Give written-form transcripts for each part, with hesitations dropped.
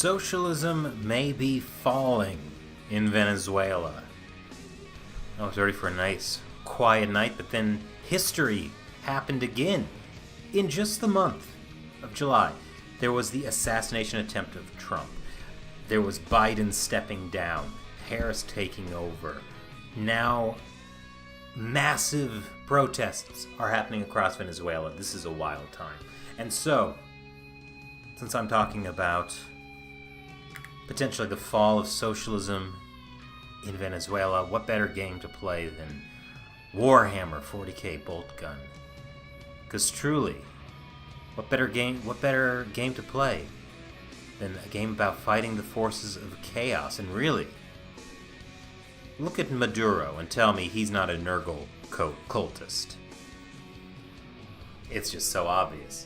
Socialism may be falling in Venezuela. I was ready for a nice, quiet night, but then history happened again. In just the month of July, there was the assassination attempt of Trump. There was Biden stepping down, Harris taking over. Now, massive protests are happening across Venezuela. This is a wild time. And so, since I'm talking about potentially the fall of socialism in Venezuela, what better game to play than Warhammer 40k Bolt Gun? Because truly, what better game to play than a game about fighting the forces of chaos? And really, look at Maduro and tell me he's not a Nurgle cultist. It's just so obvious.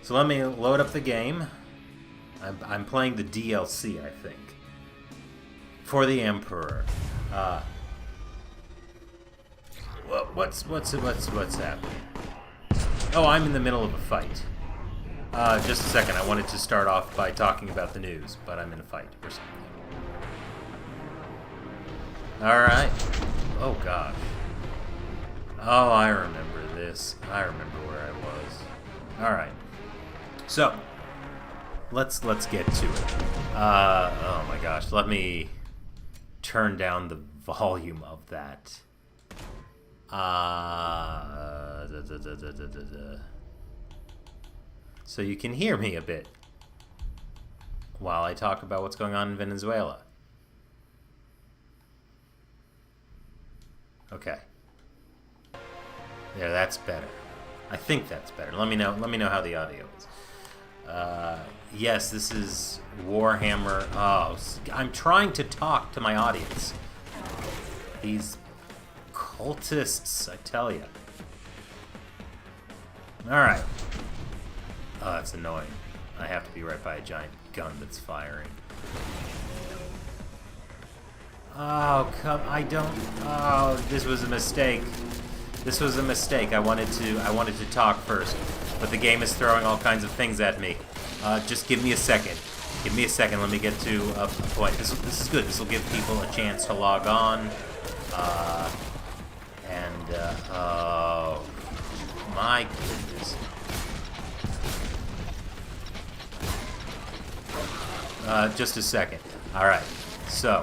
So let me load up the game. I'm playing the DLC, I think, for the Emperor. What's happening? Oh, I'm in the middle of a fight. Just a second. I wanted to start off by talking about the news, but I'm in a fight or something. All right. Oh gosh. Oh, I remember this. I remember where I was. All right. So, let's get to it. Oh my gosh, let me turn down the volume of that. So you can hear me a bit while I talk about what's going on in Venezuela. Okay. Yeah, that's better. I think that's better. Let me know how the audio is. Yes, this is Warhammer. Oh, I'm trying to talk to my audience. These cultists, I tell you. Alright. Oh, that's annoying. I have to be right by a giant gun that's firing. Oh, this was a mistake. This was a mistake. I wanted to talk first, but the game is throwing all kinds of things at me. Just give me a second. Give me a second. Let me get to a point. This is good. This will give people a chance to log on. Oh my goodness. Just a second. All right. So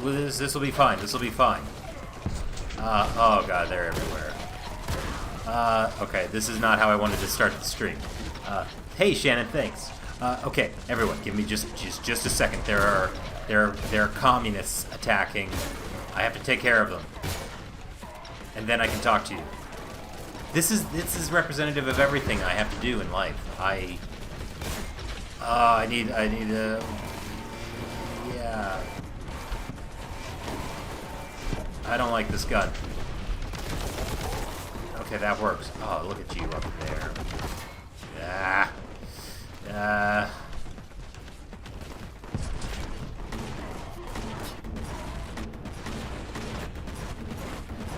this will be fine. This will be fine. Oh god, they're everywhere. Okay, this is not how I wanted to start the stream. Hey Shannon, thanks. Okay, everyone, give me just a second. There are communists attacking. I have to take care of them, and then I can talk to you. This is representative of everything I have to do in life. I need a yeah. I don't like this gun. Okay, that works. Oh, look at you up there.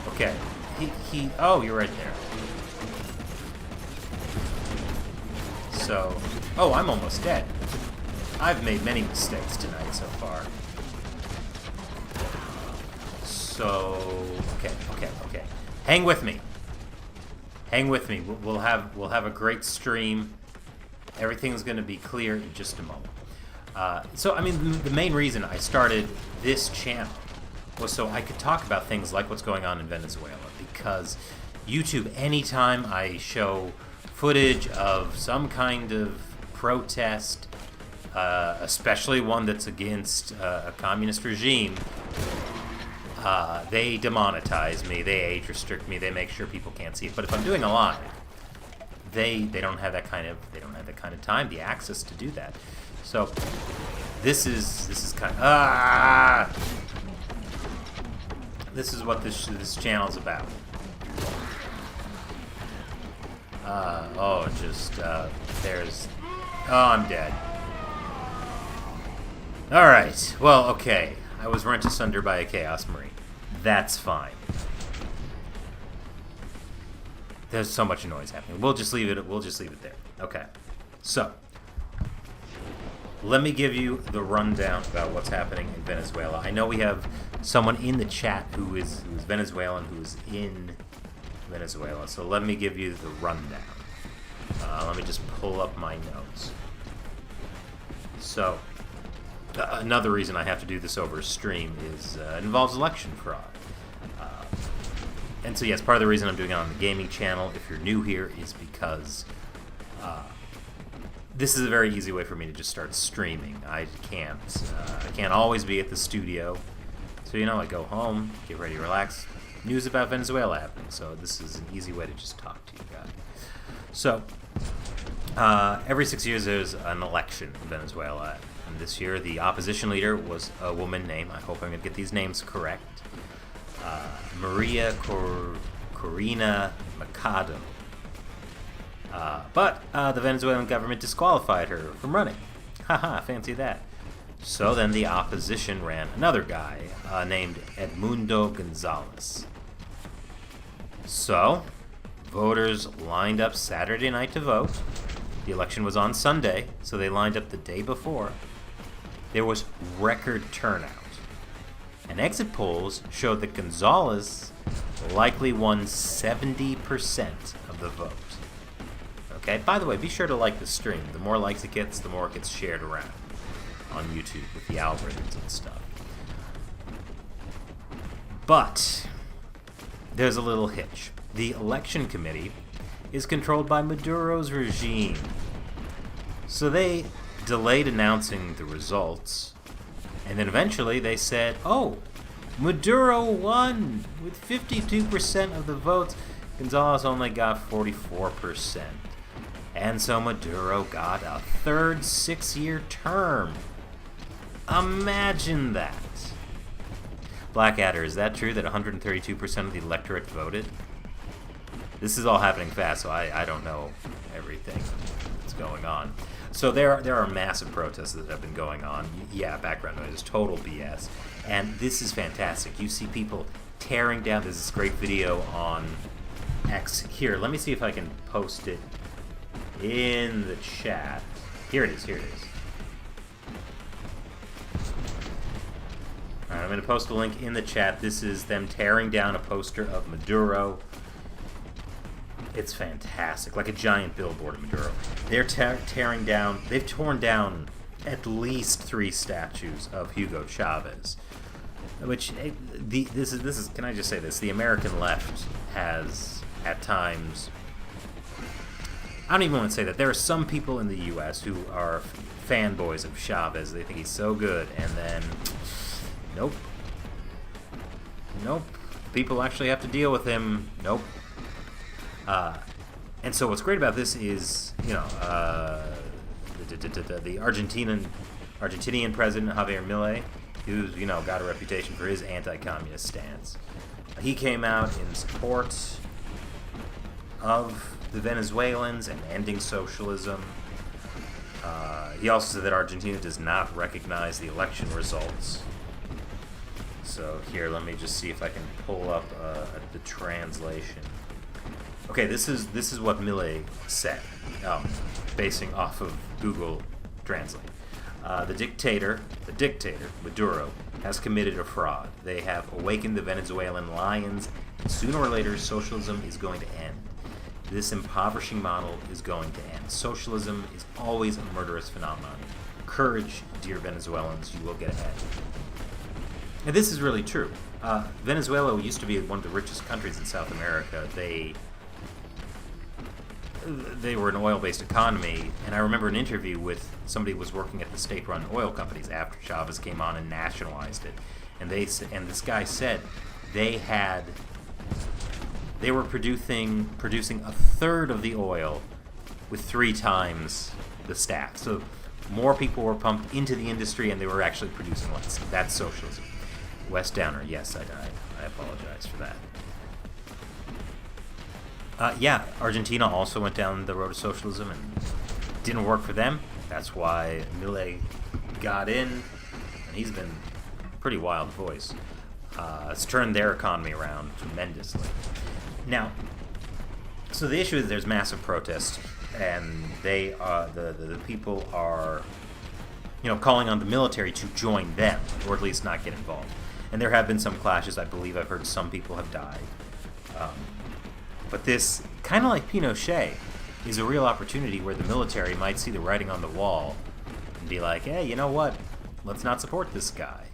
Okay. Oh, you're right there. So, oh, I'm almost dead. I've made many mistakes tonight so far. So, okay. Hang with me. Hang with me. We'll have a great stream. Everything's going to be clear in just a moment. So, I mean, the main reason I started this channel was so I could talk about things like what's going on in Venezuela. Because YouTube, anytime I show footage of some kind of protest, especially one that's against a communist regime, they demonetize me, they age restrict me, they make sure people can't see it. But if I'm doing a live, they don't have that kind of time, the access to do that. So this is kind of this is what this channel's about. I'm dead. Alright, well, okay. I was rent asunder by a Chaos Marine. That's fine. There's so much noise happening. We'll just leave it there. Okay. So, let me give you the rundown about what's happening in Venezuela. I know we have someone in the chat who is Venezuelan, who is in Venezuela, so let me give you the rundown. Let me just pull up my notes. So, another reason I have to do this over stream is it involves election fraud. And so, yes, part of the reason I'm doing it on the gaming channel, if you're new here, is because this is a very easy way for me to just start streaming. I can't always be at the studio. So, you know, I go home, get ready to relax. News about Venezuela happening. So this is an easy way to just talk to you guys. So, every 6 years there's an election in Venezuela. And this year the opposition leader was a woman named, I hope I'm going to get these names correct, Maria Corina Machado. But the Venezuelan government disqualified her from running. Haha, fancy that. So then the opposition ran another guy named Edmundo Gonzalez. So, voters lined up Saturday night to vote. The election was on Sunday, so they lined up the day before. There was record turnout. And exit polls showed that Gonzalez likely won 70% of the vote. Okay, by the way, be sure to like the stream. The more likes it gets, the more it gets shared around on YouTube with the algorithms and stuff. But there's a little hitch. The election committee is controlled by Maduro's regime. So they delayed announcing the results, and then eventually they said, oh, Maduro won with 52% of the votes. Gonzalez only got 44%. And so Maduro got a third 6-year term. Imagine that. Blackadder, is that true that 132% of the electorate voted? This is all happening fast, so I don't know everything that's going on. So there are massive protests that have been going on. Yeah, background noise is total BS. And this is fantastic. You see people tearing down. There's this great video on X. Here, let me see if I can post it in the chat. Here it is. Alright, I'm going to post a link in the chat. This is them tearing down a poster of Maduro. It's fantastic, like a giant billboard of Maduro. They're tearing down, they've torn down at least 3 statues of Hugo Chavez. Which, this is, can I just say this? The American left has, at times, I don't even want to say that. There are some people in the U.S. who are fanboys of Chavez. They think he's so good, and then, nope. People actually have to deal with him. Nope. And so what's great about this is, you know, the Argentinian president, Javier Milei, who's, you know, got a reputation for his anti-communist stance. He came out in support of the Venezuelans and ending socialism. He also said that Argentina does not recognize the election results. So here, let me just see if I can pull up the translation. Okay, this is what Milei said, basing off of Google Translate. The dictator, Maduro, has committed a fraud. They have awakened the Venezuelan lions, and sooner or later, socialism is going to end. This impoverishing model is going to end. Socialism is always a murderous phenomenon. Courage, dear Venezuelans, you will get ahead. And this is really true. Venezuela used to be one of the richest countries in South America. They were an oil-based economy, and I remember an interview with somebody who was working at the state-run oil companies after Chavez came on and nationalized it, and this guy said they were producing a third of the oil with 3 times the staff. So more people were pumped into the industry, and they were actually producing less. That's socialism. West Downer, yes, I apologize for that. Yeah, Argentina also went down the road of socialism and didn't work for them. That's why Milei got in, and he's been a pretty wild voice. It's turned their economy around tremendously. Now, so the issue is there's massive protest, and they the people are calling on the military to join them, or at least not get involved. And there have been some clashes. I believe I've heard some people have died. But this, kind of like Pinochet, is a real opportunity where the military might see the writing on the wall and be like, hey, you know what? Let's not support this guy.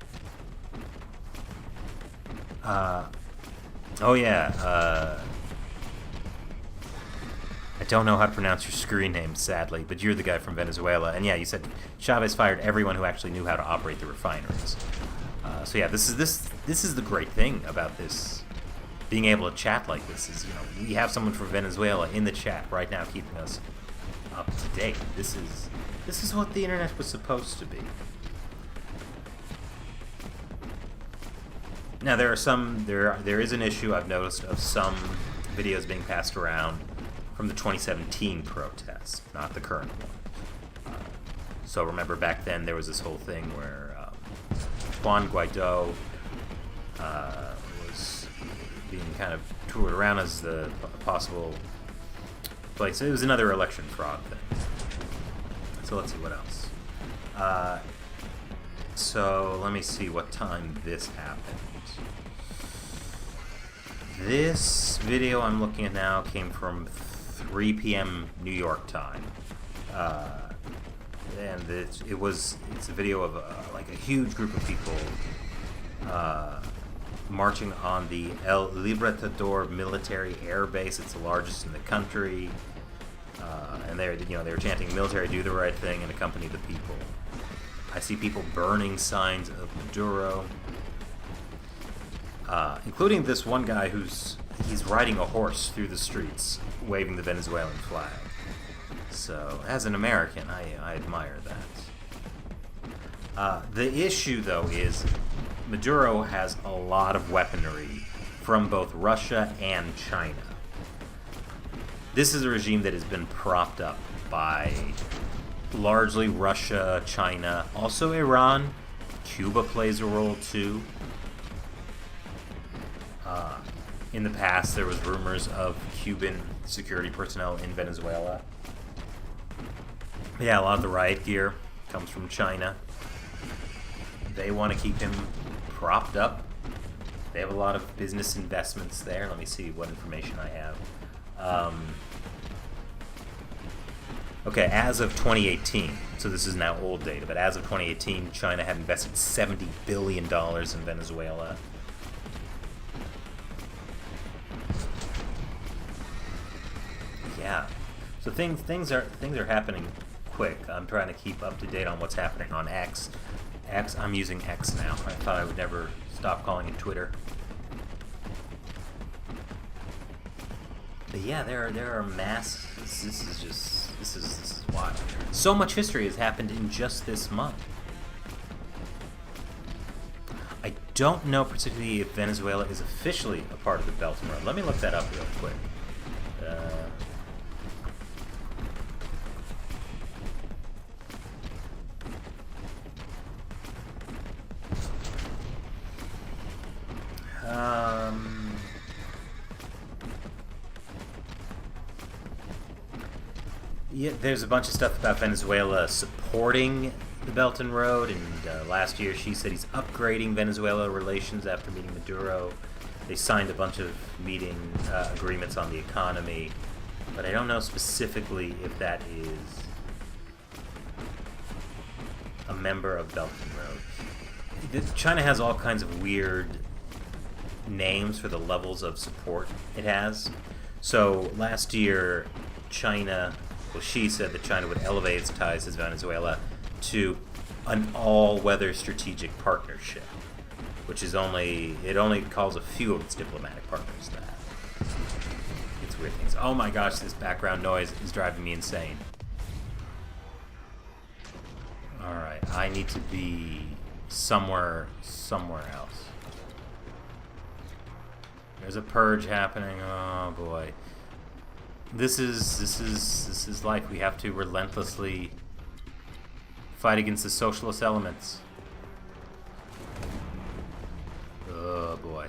I don't know how to pronounce your screen name, sadly, but you're the guy from Venezuela. And yeah, you said Chavez fired everyone who actually knew how to operate the refineries. So yeah, this is the great thing about this, being able to chat like this, is, we have someone from Venezuela in the chat right now keeping us up to date. This is what the internet was supposed to be. Now there is an issue I've noticed of some videos being passed around from the 2017 protest, not the current one. So remember back then there was this whole thing where Juan Guaido was being kind of toured around as the possible place. It was another election fraud thing. So let's see what else. So let me see what time this happened. This video I'm looking at now came from 3 p.m. New York time, and it's a video of like a huge group of people marching on the El Libertador military air base. It's the largest in the country, and they were chanting "Military, do the right thing," and accompany the people. I see people burning signs of Maduro, including this one guy he's riding a horse through the streets, waving the Venezuelan flag. So, as an American, I admire that. The issue, though, is Maduro has a lot of weaponry from both Russia and China. This is a regime that has been propped up by largely Russia, China, also Iran. Cuba plays a role, too. In the past, there was rumors of Cuban security personnel in Venezuela. Yeah, a lot of the riot gear comes from China. They want to keep him propped up. They have a lot of business investments there. Let me see what information I have. Okay, as of 2018, so this is now old data, but as of 2018, China had invested $70 billion in Venezuela. Yeah, so things are happening quick. I'm trying to keep up to date on what's happening on X. I'm using X now. I thought I would never stop calling it Twitter. But yeah, there are mass. This is wild. So much history has happened in just this month. I don't know particularly if Venezuela is officially a part of the Belt and Road. Let me look that up real quick. Yeah, there's a bunch of stuff about Venezuela supporting the Belt and Road, and last year she said he's upgrading Venezuela relations after meeting Maduro. They signed a bunch of agreements on the economy, but I don't know specifically if that is a member of Belt and Road. China has all kinds of weird names for the levels of support it has. So last year, she said that China would elevate its ties to Venezuela to an all-weather strategic partnership, which is only calls a few of its diplomatic partners that. It's weird things. Oh my gosh, this background noise is driving me insane. Alright, I need to be somewhere else. There's a purge happening. Oh boy. This is life. We have to relentlessly fight against the socialist elements. Oh boy.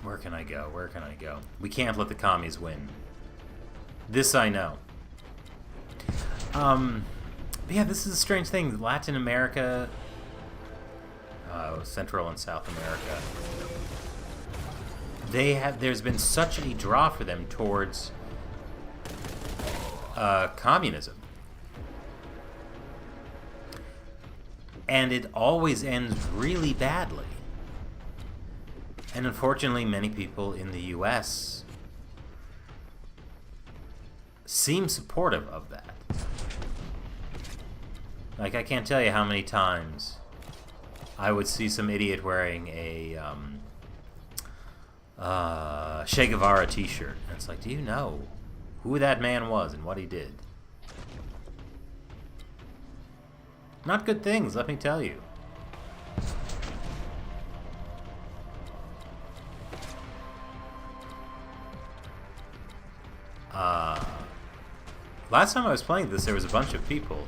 Where can I go? Where can I go? We can't let the commies win. This I know. But yeah, this is a strange thing. Latin America, Central and South America, there's been such a draw for them towards communism. And it always ends really badly. And unfortunately, many people in the US seem supportive of that. Like, I can't tell you how many times I would see some idiot wearing a Che Guevara t-shirt. And it's like, do you know who that man was and what he did? Not good things, let me tell you. Last time I was playing this, there was a bunch of people.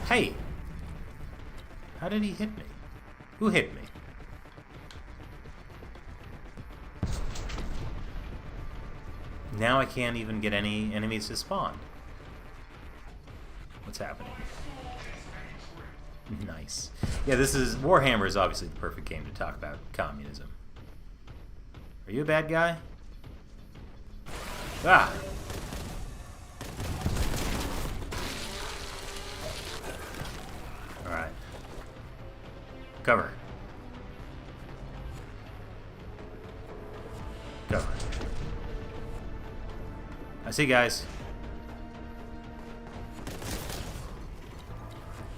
Hey! How did he hit me? Who hit me? Now I can't even get any enemies to spawn. What's happening? Nice. Yeah, Warhammer is obviously the perfect game to talk about communism. Are you a bad guy? Ah! Alright. Cover. Cover. I see, guys.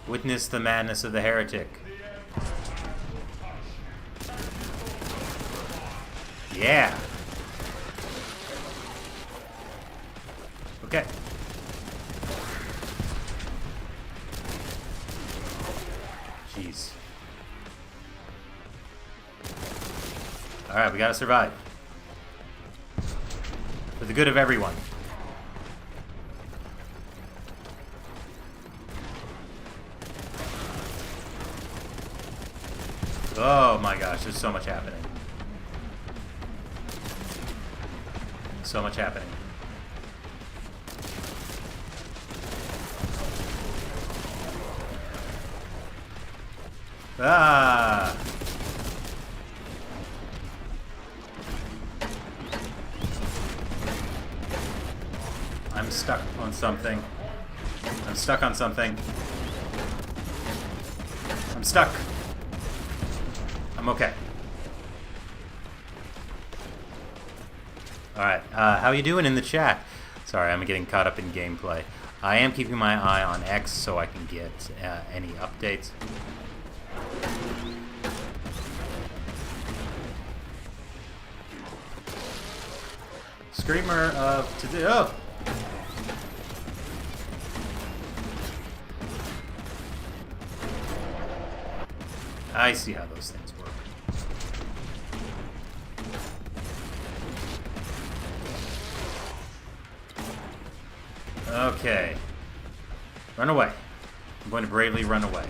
Witness the madness of the heretic. Yeah. Okay. Jeez. Alright, we gotta survive. For the good of everyone. Oh my gosh, there's so much happening. So much happening. Ah! I'm stuck on something. I'm stuck on something. I'm stuck. I'm okay. Alright, how you doing in the chat? Sorry, I'm getting caught up in gameplay. I am keeping my eye on X so I can get any updates. Screamer of today. Oh! I see how those things work. Okay. Run away. I'm going to bravely run away.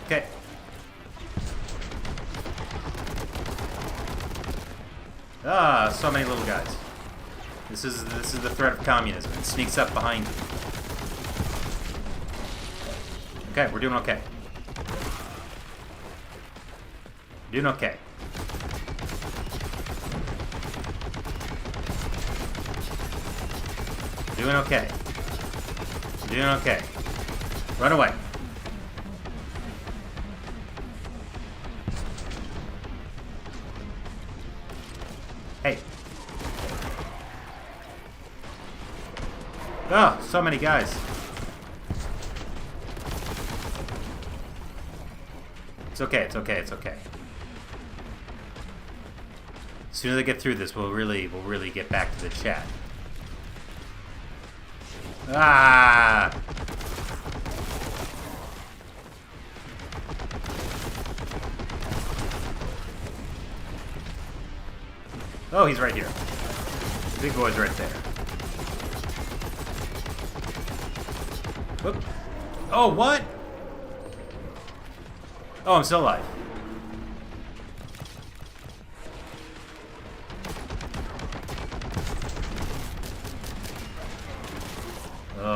Okay. Ah, so many little guys. This is the threat of communism. It sneaks up behind you. Okay, we're doing okay. Doing okay. Doing okay. Doing okay. Run away. Hey. Oh, so many guys. It's okay, it's okay, it's okay. As soon as I get through this, we'll really get back to the chat. Ah! Oh, he's right here. Big boy's right there. Whoop. Oh, what? Oh, I'm still alive.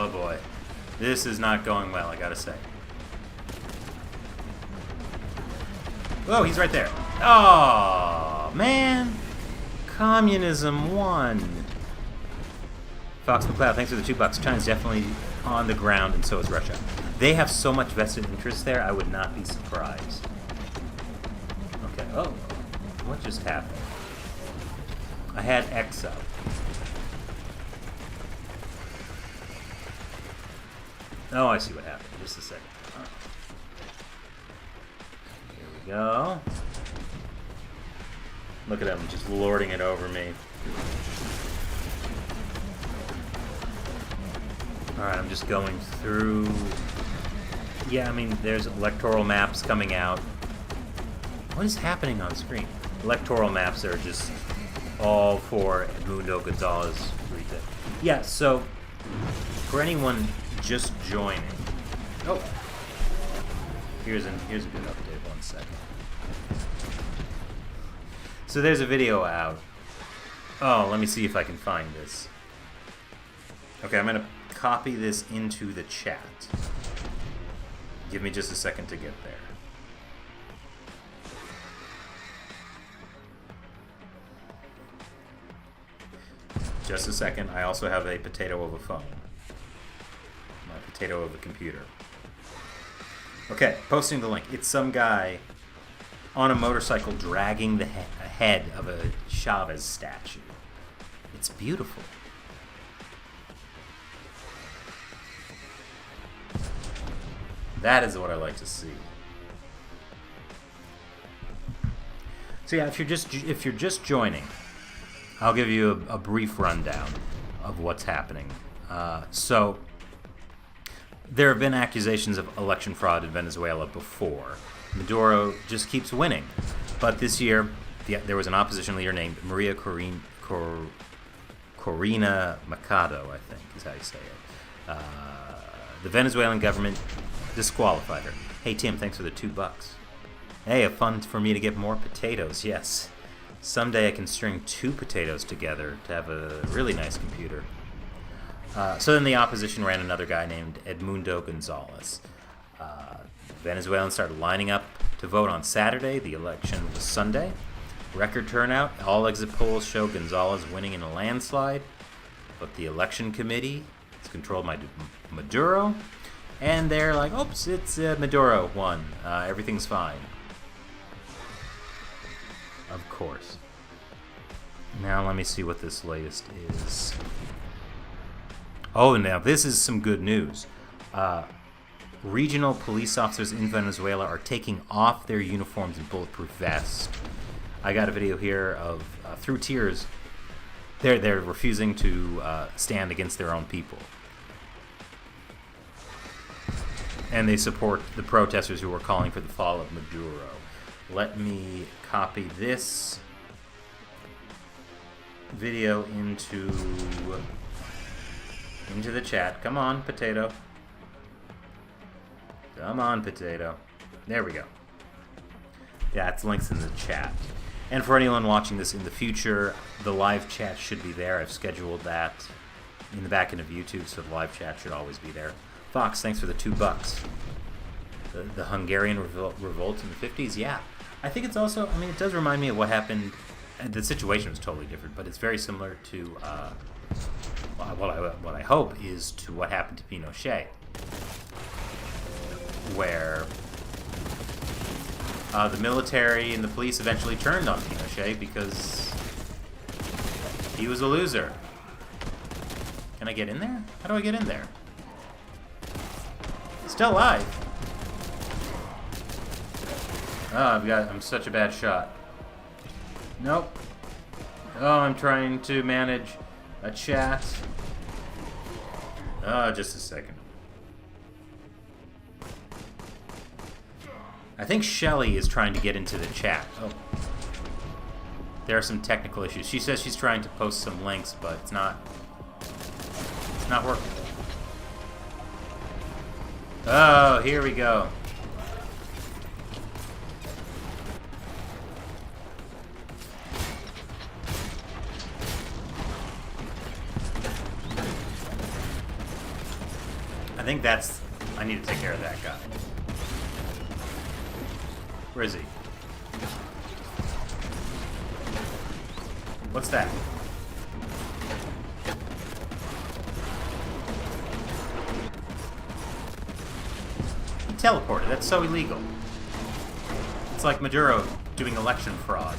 Oh boy. This is not going well, I gotta say. Oh, he's right there. Oh, man. Communism won. Fox McCloud, thanks for the $2. China's definitely on the ground, and so is Russia. They have so much vested interest there, I would not be surprised. Okay, oh. What just happened? I had X up. Oh, I see what happened. Just a second. Here we go. Look at him, just lording it over me. Alright, I'm just going through... Yeah, I mean, there's electoral maps coming out. What is happening on screen? Electoral maps are just all for Edmundo Gonzalez. Yeah, so, for anyone just joining... Oh! Here's a good update, 1 second. So there's a video out. Oh, let me see if I can find this. Okay, I'm going to copy this into the chat. Give me just a second to get there. Just a second. I also have a potato of a phone. My potato of a computer. Okay, posting the link. It's some guy on a motorcycle dragging the head of a Chavez statue. It's beautiful. That is what I like to see. So yeah, if you're just joining, I'll give you a brief rundown of what's happening. So there have been accusations of election fraud in Venezuela before. Maduro just keeps winning, but this year there was an opposition leader named Maria Corina Machado, I think is how you say it. The Venezuelan government disqualified her. Hey Tim, thanks for the $2. Hey, a fun for me to get more potatoes. Yes, someday I can string 2 potatoes together to have a really nice computer. So then the opposition ran another guy named Edmundo Gonzalez. Venezuelans started lining up to vote on Saturday. The election was Sunday. Record turnout. All exit polls show Gonzalez winning in a landslide. But the election committee is controlled by Maduro. And they're like, oops, it's Maduro won. Everything's fine. Of course. Now let me see what this latest is. Oh, now this is some good news. Regional police officers in Venezuela are taking off their uniforms and bulletproof vests. I got a video here of, through tears, they're refusing to stand against their own people. And they support the protesters who are calling for the fall of Maduro. Let me copy this video into the chat. Come on, potato. Come on, potato. There we go. Yeah, it's links in the chat. And for anyone watching this in the future, the live chat should be there. I've scheduled that in the back end of YouTube, so the live chat should always be there. Fox, thanks for the $2. The Hungarian revolt in the 50s, yeah. I think it's also, I mean, it does remind me of what happened, and the situation was totally different, but it's very similar to, what I hope is to what happened to Pinochet, where the military and the police eventually turned on Pinochet because he was a loser. Can I get in there? How do I get in there? Still alive. Oh, I'm such a bad shot. Nope. Oh, I'm trying to manage a chat. Oh, just a second. I think Shelly is trying to get into the chat. Oh. There are some technical issues. She says she's trying to post some links, but it's not working. Oh, here we go. I think that's... I need to take care of that guy. Where is he? What's that? He teleported. That's so illegal. It's like Maduro doing election fraud.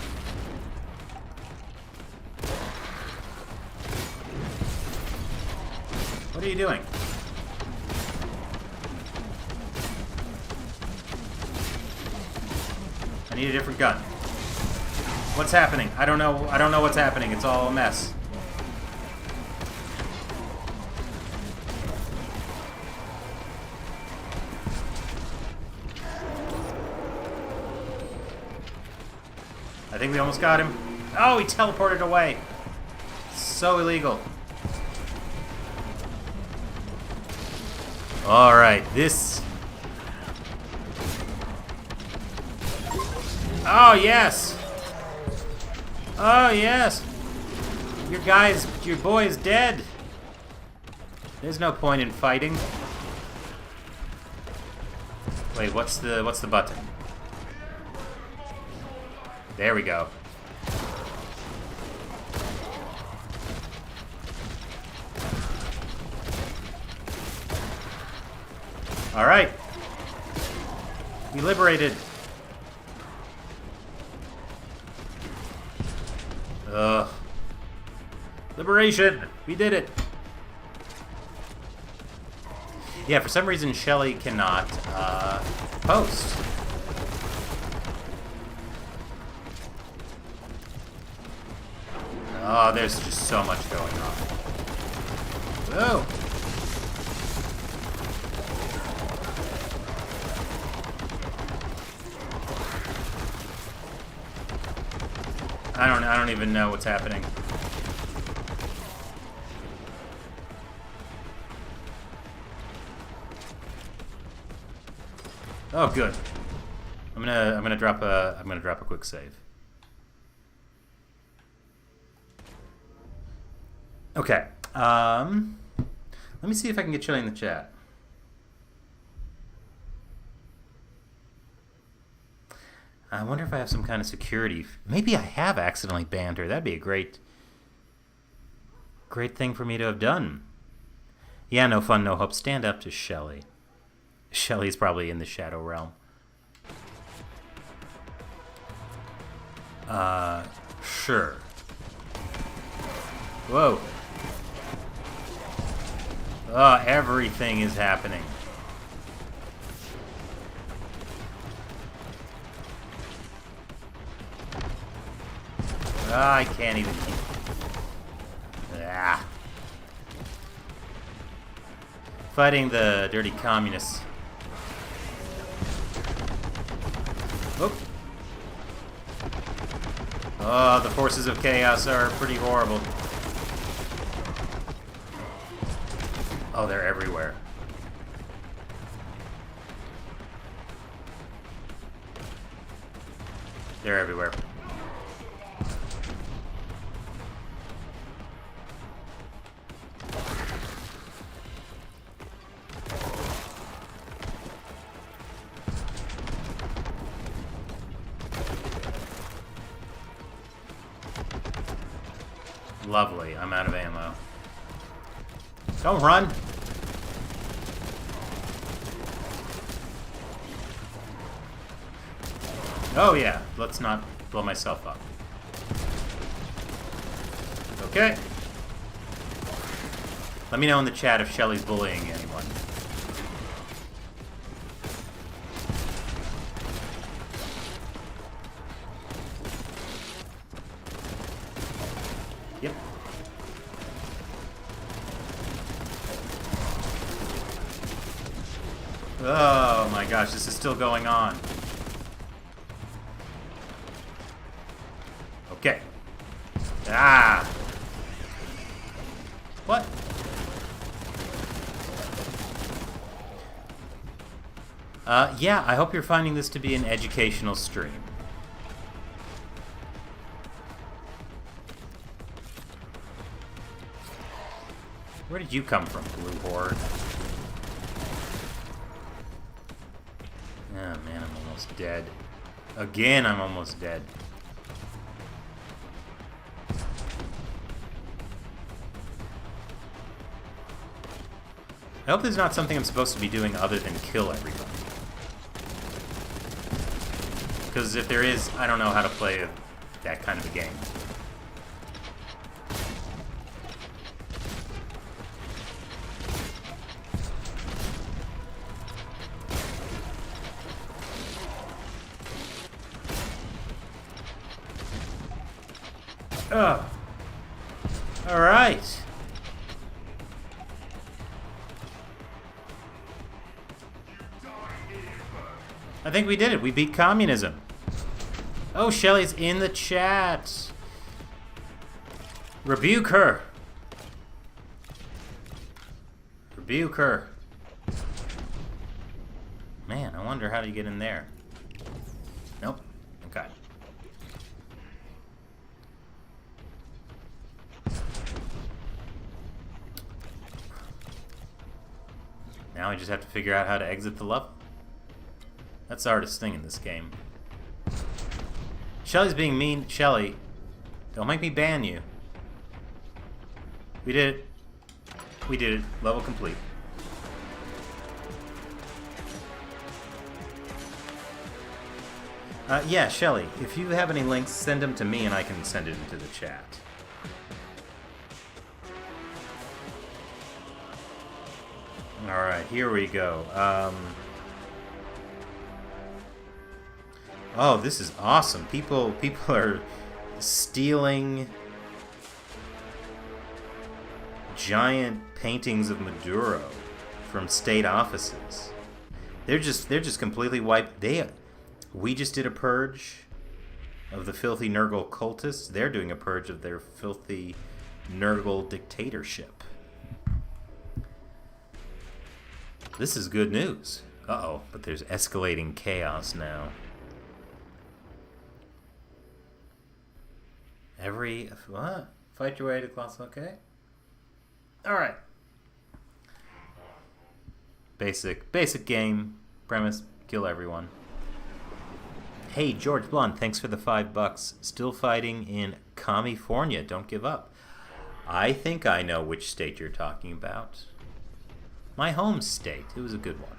What are you doing? I need a different gun. What's happening? I don't know. I don't know what's happening. It's all a mess. I think we almost got him. Oh, he teleported away. So illegal. Alright, this... Oh, yes! Oh, yes! Your boy is dead! There's no point in fighting. Wait, what's the button? There we go. Alright. We liberated. Liberation! We did it! Yeah, for some reason Shelly cannot, post. Oh, there's just so much going on. Whoa! I don't even know what's happening. Oh, good. I'm gonna drop a quick save. Okay. Let me see if I can get Chili in the chat. I wonder if I have some kind of security. Maybe I have accidentally banned her. That'd be a great thing for me to have done. Yeah, no fun, no hope. Stand up to Shelly. Shelly's probably in the Shadow Realm. Sure. Whoa. Oh, everything is happening. I can't even keep... Ah. Fighting the dirty communists. Oop. Oh, the forces of chaos are pretty horrible. Oh, they're everywhere. They're everywhere. Lovely. I'm out of ammo. Don't run! Oh yeah, let's not blow myself up. Okay. Let me know in the chat if Shelly's bullying anyone. Yep. Oh my gosh, this is still going on. Okay. Ah! What? Yeah, I hope you're finding this to be an educational stream. Where did you come from, Blue Horde? almost dead. Again, I'm almost dead. I hope there's not something I'm supposed to be doing other than kill everybody. Because if there is, I don't know how to play that kind of a game. Oh. All right. I think we did it. We beat communism. Oh, Shelly's in the chat. Rebuke her. Rebuke her. Man, I wonder how do you get in there. Nope. Okay. Now I just have to figure out how to exit the level. That's the hardest thing in this game. Shelly's being mean. Shelly, don't make me ban you. We did it. We did it. Level complete. Yeah, Shelly, if you have any links, send them to me and I can send it into the chat. Alright, here we go. Oh, this is awesome. People are stealing giant paintings of Maduro from state offices. They're just completely wiped. We just did a purge of the filthy Nurgle cultists. They're doing a purge of their filthy Nurgle dictatorship. This is good news. Uh-oh, but there's escalating chaos now. What? Fight your way to class, okay? Alright. Basic game premise, kill everyone. Hey, George Blunt, thanks for the $5. Still fighting in California. Don't give up. I think I know which state you're talking about. My home state. It was a good one.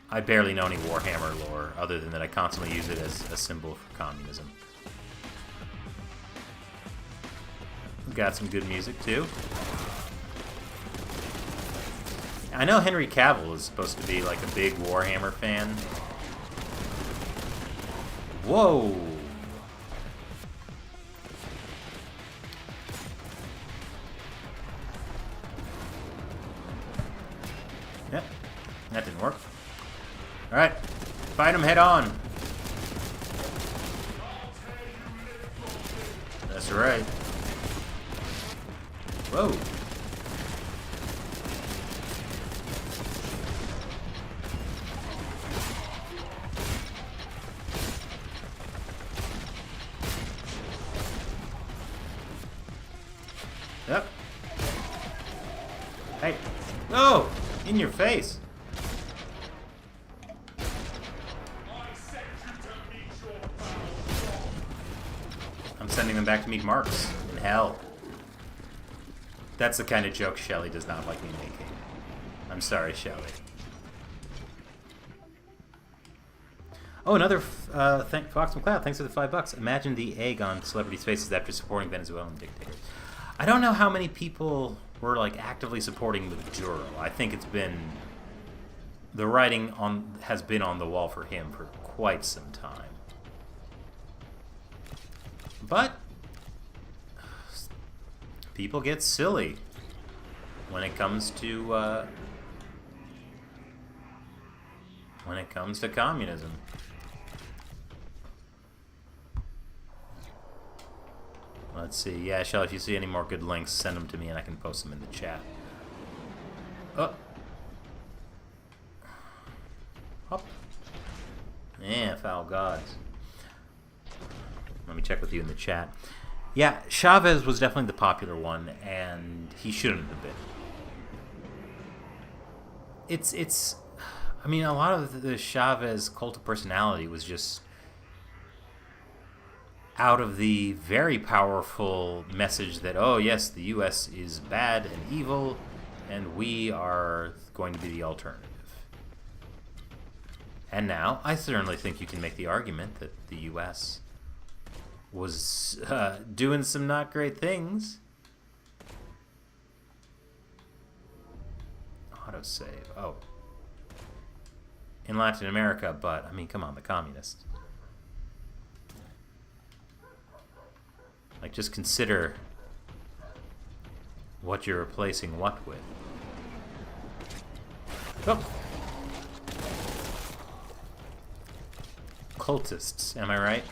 I barely know any Warhammer lore, other than that I constantly use it as a symbol for communism. We've got some good music, too. I know Henry Cavill is supposed to be like a big Warhammer fan. Whoa! Yep, that didn't work. Alright, fight him head on. That's right. Whoa. Yep. Hey. Oh! In your face. I'm sending them back to meet Marx in hell. That's the kind of joke Shelley does not like me making. I'm sorry, Shelley. Oh, another Fox McCloud. Thanks for the $5. Imagine the egg on celebrities' faces after supporting Venezuelan dictators. I don't know how many people were like actively supporting Maduro. I think it's been the writing has been on the wall for him for quite some time. But people get silly when it comes to communism. Let's see. Yeah, Shell, if you see any more good links, send them to me and I can post them in the chat. Oh. Hop. Yeah, foul gods. Let me check with you in the chat. Yeah, Chavez was definitely the popular one, and he shouldn't have been. it's. I mean, a lot of the Chavez cult of personality was just out of the very powerful message that, oh yes, the U.S. is bad and evil, and we are going to be the alternative. And now, I certainly think you can make the argument that the U.S. was doing some not great things. Autosave. Oh. In Latin America, but, I mean, come on, the communists. Like, just consider what you're replacing what with. Oh! Cultists, am I right?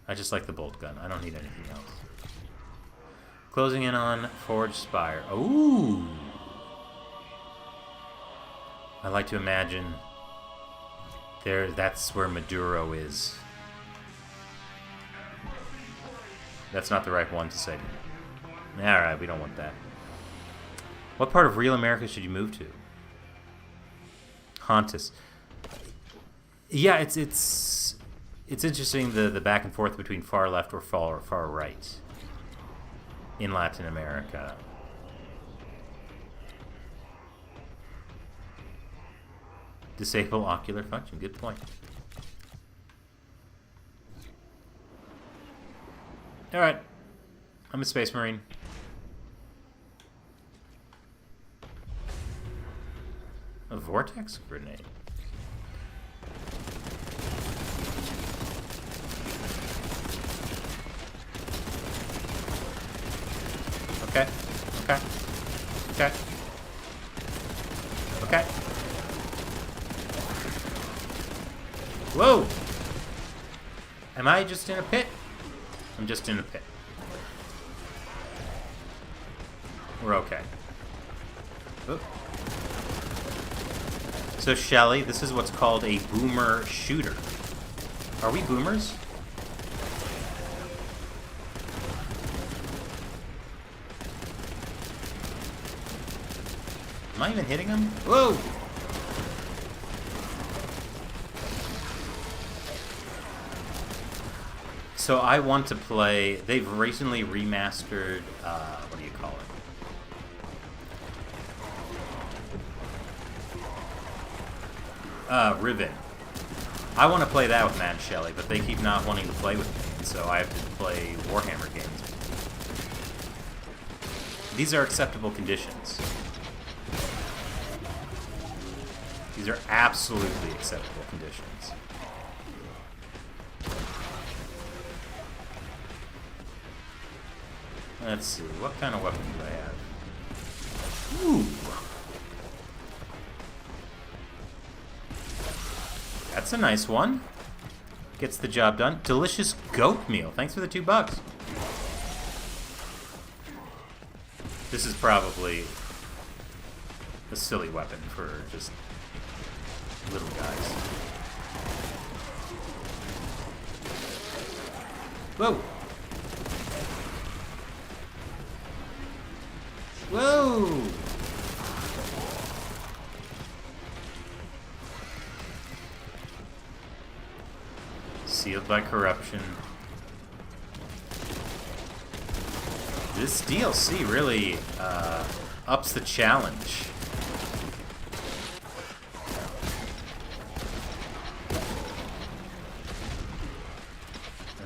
I just like the bolt gun. I don't need anything else. Closing in on Forge Spire. Ooh! I like to imagine that's where Maduro is. That's not the right one to say. Alright, we don't want that. What part of real America should you move to? Hontus. Yeah, it's interesting the back and forth between far left or far right in Latin America. Disable ocular function. Good point. Alright. I'm a Space Marine. A vortex grenade. Okay. Okay. Okay. Okay. Whoa! Am I just in a pit? I'm just in a pit. We're okay. Oop. So, Shelly, this is what's called a boomer shooter. Are we boomers? Am I even hitting him? Whoa! So I want to play... They've recently remastered... what do you call it? Riven. I want to play that with Mad Shelley, but they keep not wanting to play with me, so I have to play Warhammer games. These are acceptable conditions. These are absolutely acceptable conditions. Let's see, what kind of weapon do I have? Ooh! That's a nice one. Gets the job done. Delicious goat meal. Thanks for the $2. This is probably a silly weapon for just little guys. Whoa! Whoa! Sealed by corruption. This DLC really ups the challenge.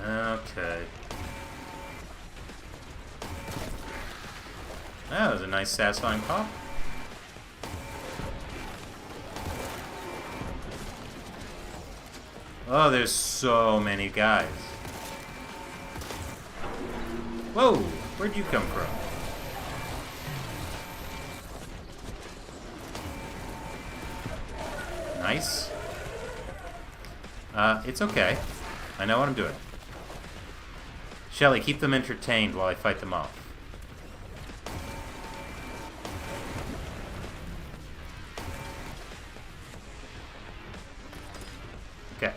Okay. That was a nice satisfying pop. Oh, there's so many guys. Whoa, where'd you come from? Nice. It's okay. I know what I'm doing. Shelly, keep them entertained while I fight them off. Okay.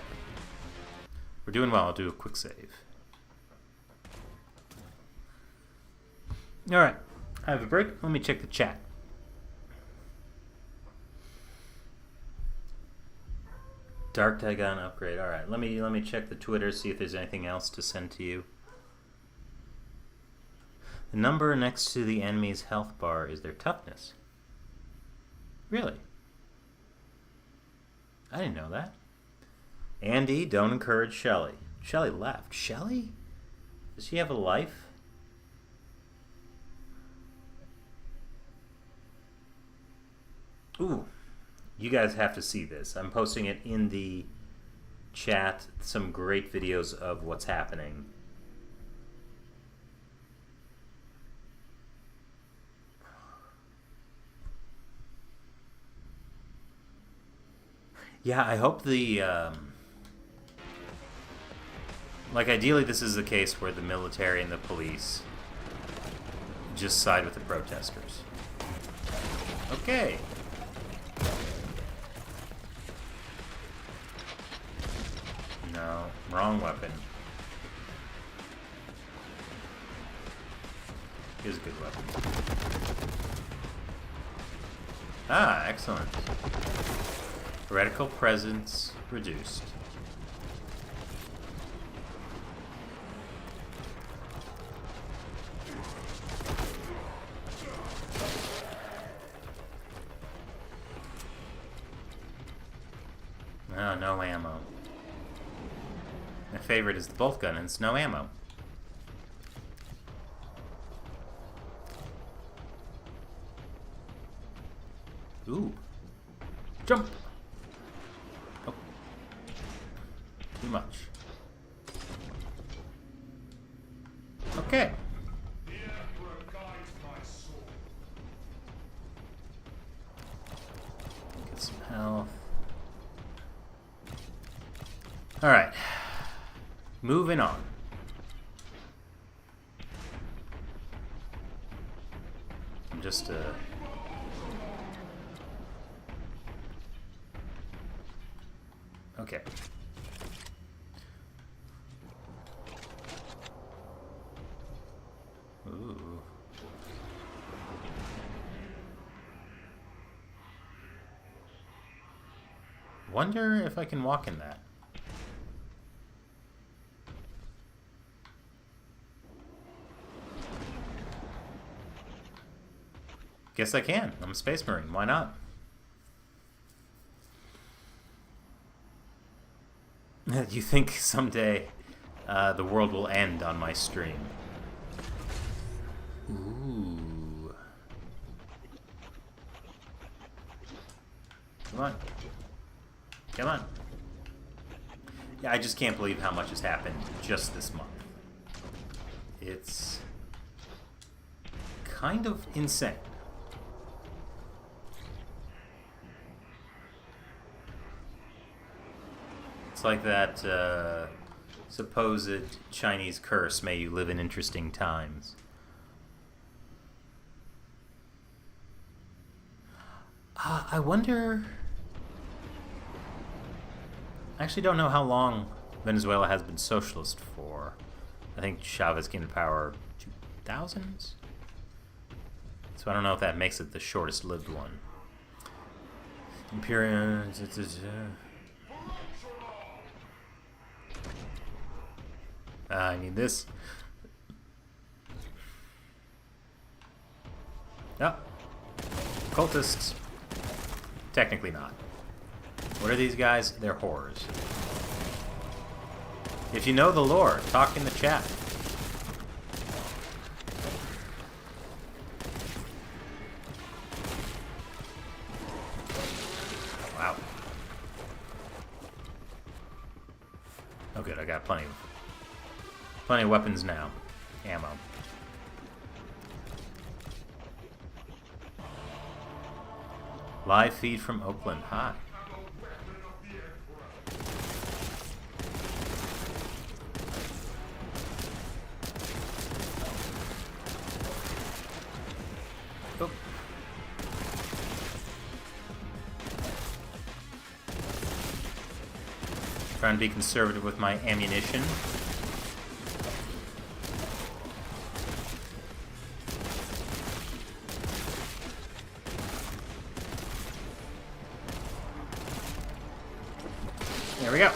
We're doing well. I'll do a quick save. Alright. I have a break. Let me check the chat. Dark Tide got an upgrade. All right, let me check the Twitter, see if there's anything else to send to you. The number next to the enemy's health bar is their toughness. Really? I didn't know that. Andy, don't encourage Shelly. Shelly left. Shelly? Does she have a life? Ooh. You guys have to see this. I'm posting it in the chat. Some great videos of what's happening. Yeah, I hope the... like, ideally this is the case where the military and the police just side with the protesters. Okay. No, wrong weapon. Here's a good weapon. Ah, excellent. Heretical presence reduced. Oh, no ammo. My favorite is the bolt gun, and it's no ammo. Ooh. Jump! Oh. Too much. Okay. Get some health. Alright. Moving on. I'm just okay. Ooh. Wonder if I can walk in that. Guess I can. I'm a Space Marine. Why not? You think someday the world will end on my stream? Ooh. Come on. Come on. Yeah, I just can't believe how much has happened just this month. It's kind of insane. It's like that supposed Chinese curse, may you live in interesting times. I wonder... I actually don't know how long Venezuela has been socialist for. I think Chavez came to power 2000s? So I don't know if that makes it the shortest lived one. Imperial... I need this. Oh. Cultists. Technically not. What are these guys? They're whores. If you know the lore, talk in the chat. Wow. Oh good, I got plenty of weapons now. Ammo. Live feed from Oakland. Hi. Oh. Trying to be conservative with my ammunition. There we go.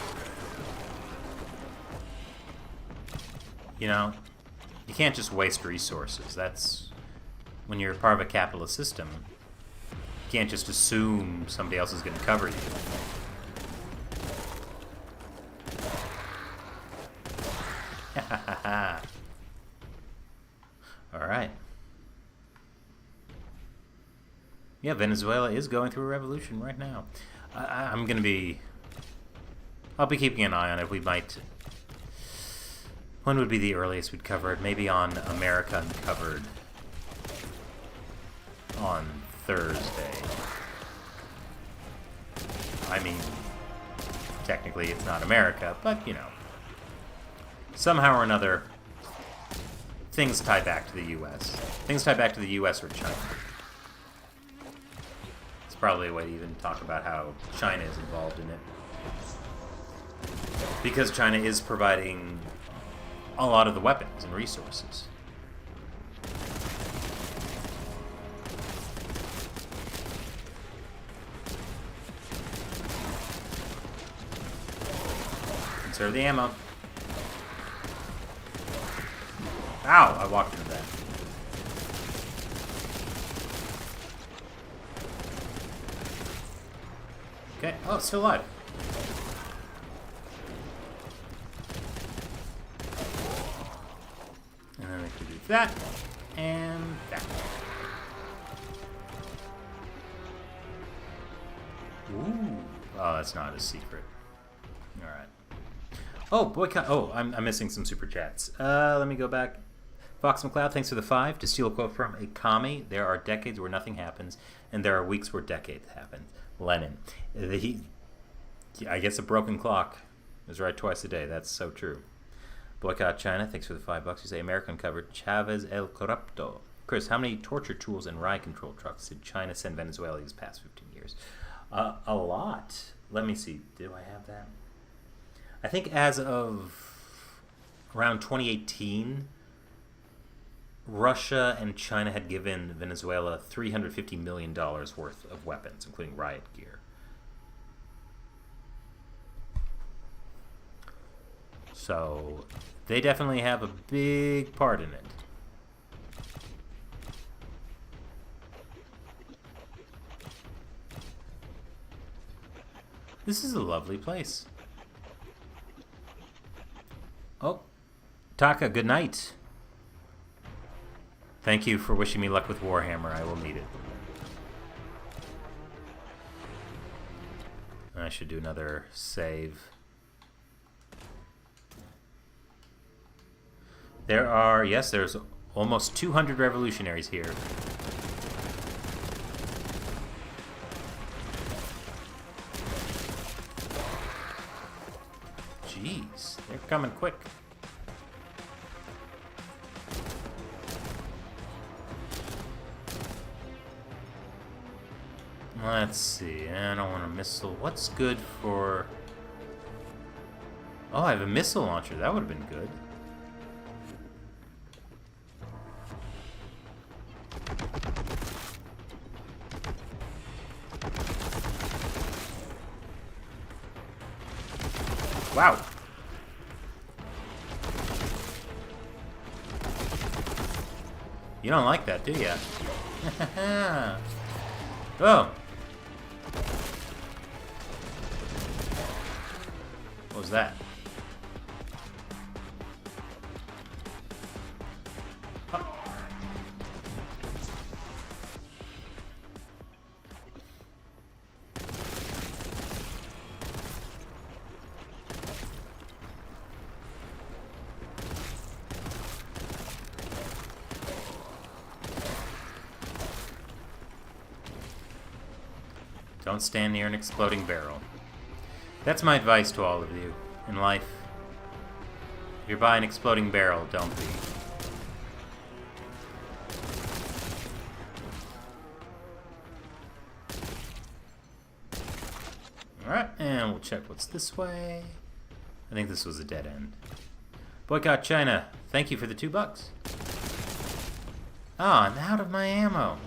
You know, you can't just waste resources. That's when you're part of a capitalist system. You can't just assume somebody else is going to cover you. Alright. Yeah, Venezuela is going through a revolution right now. I'm going to be... I'll be keeping an eye on it. We might... When would be the earliest we'd cover it? Maybe on America Uncovered on Thursday. I mean, technically it's not America, but, you know. Somehow or another, things tie back to the U.S. Things tie back to the U.S. or China. It's probably a way to even talk about how China is involved in it. Because China is providing a lot of the weapons and resources. Conserve the ammo. Ow! I walked into that. Okay. Oh, it's still alive. And then I can do that. And that. Ooh. Oh, that's not a secret. Alright. Oh, boycott. Oh, I'm missing some super chats. Let me go back. Fox McLeod, thanks for the 5. To steal a quote from a commie, there are decades where nothing happens, and there are weeks where decades happen. Lenin. I guess a broken clock is right twice a day. That's so true. Boycott China, thanks for the $5. You say American covered Chavez el Corrupto. Chris, how many torture tools and riot control trucks did China send Venezuela these past 15 years? A lot. Let me see. Do I have that? I think as of around 2018, Russia and China had given Venezuela $350 million worth of weapons, including riot gear. So they definitely have a big part in it. This is a lovely place. Oh, Taka, good night. Thank you for wishing me luck with Warhammer. I will need it. I should do another save. There are, yes, there's almost 200 revolutionaries here. Jeez, they're coming quick. Let's see, I don't want a missile. What's good for... Oh, I have a missile launcher. That would have been good. Wow. You don't like that, do you? Oh. What was that? Oh. Don't stand near an exploding barrel. That's my advice to all of you in life. If you're by an exploding barrel, don't be. Alright, and we'll check what's this way. I think this was a dead end. Boycott China, thank you for the $2. Ah, I'm out of my ammo.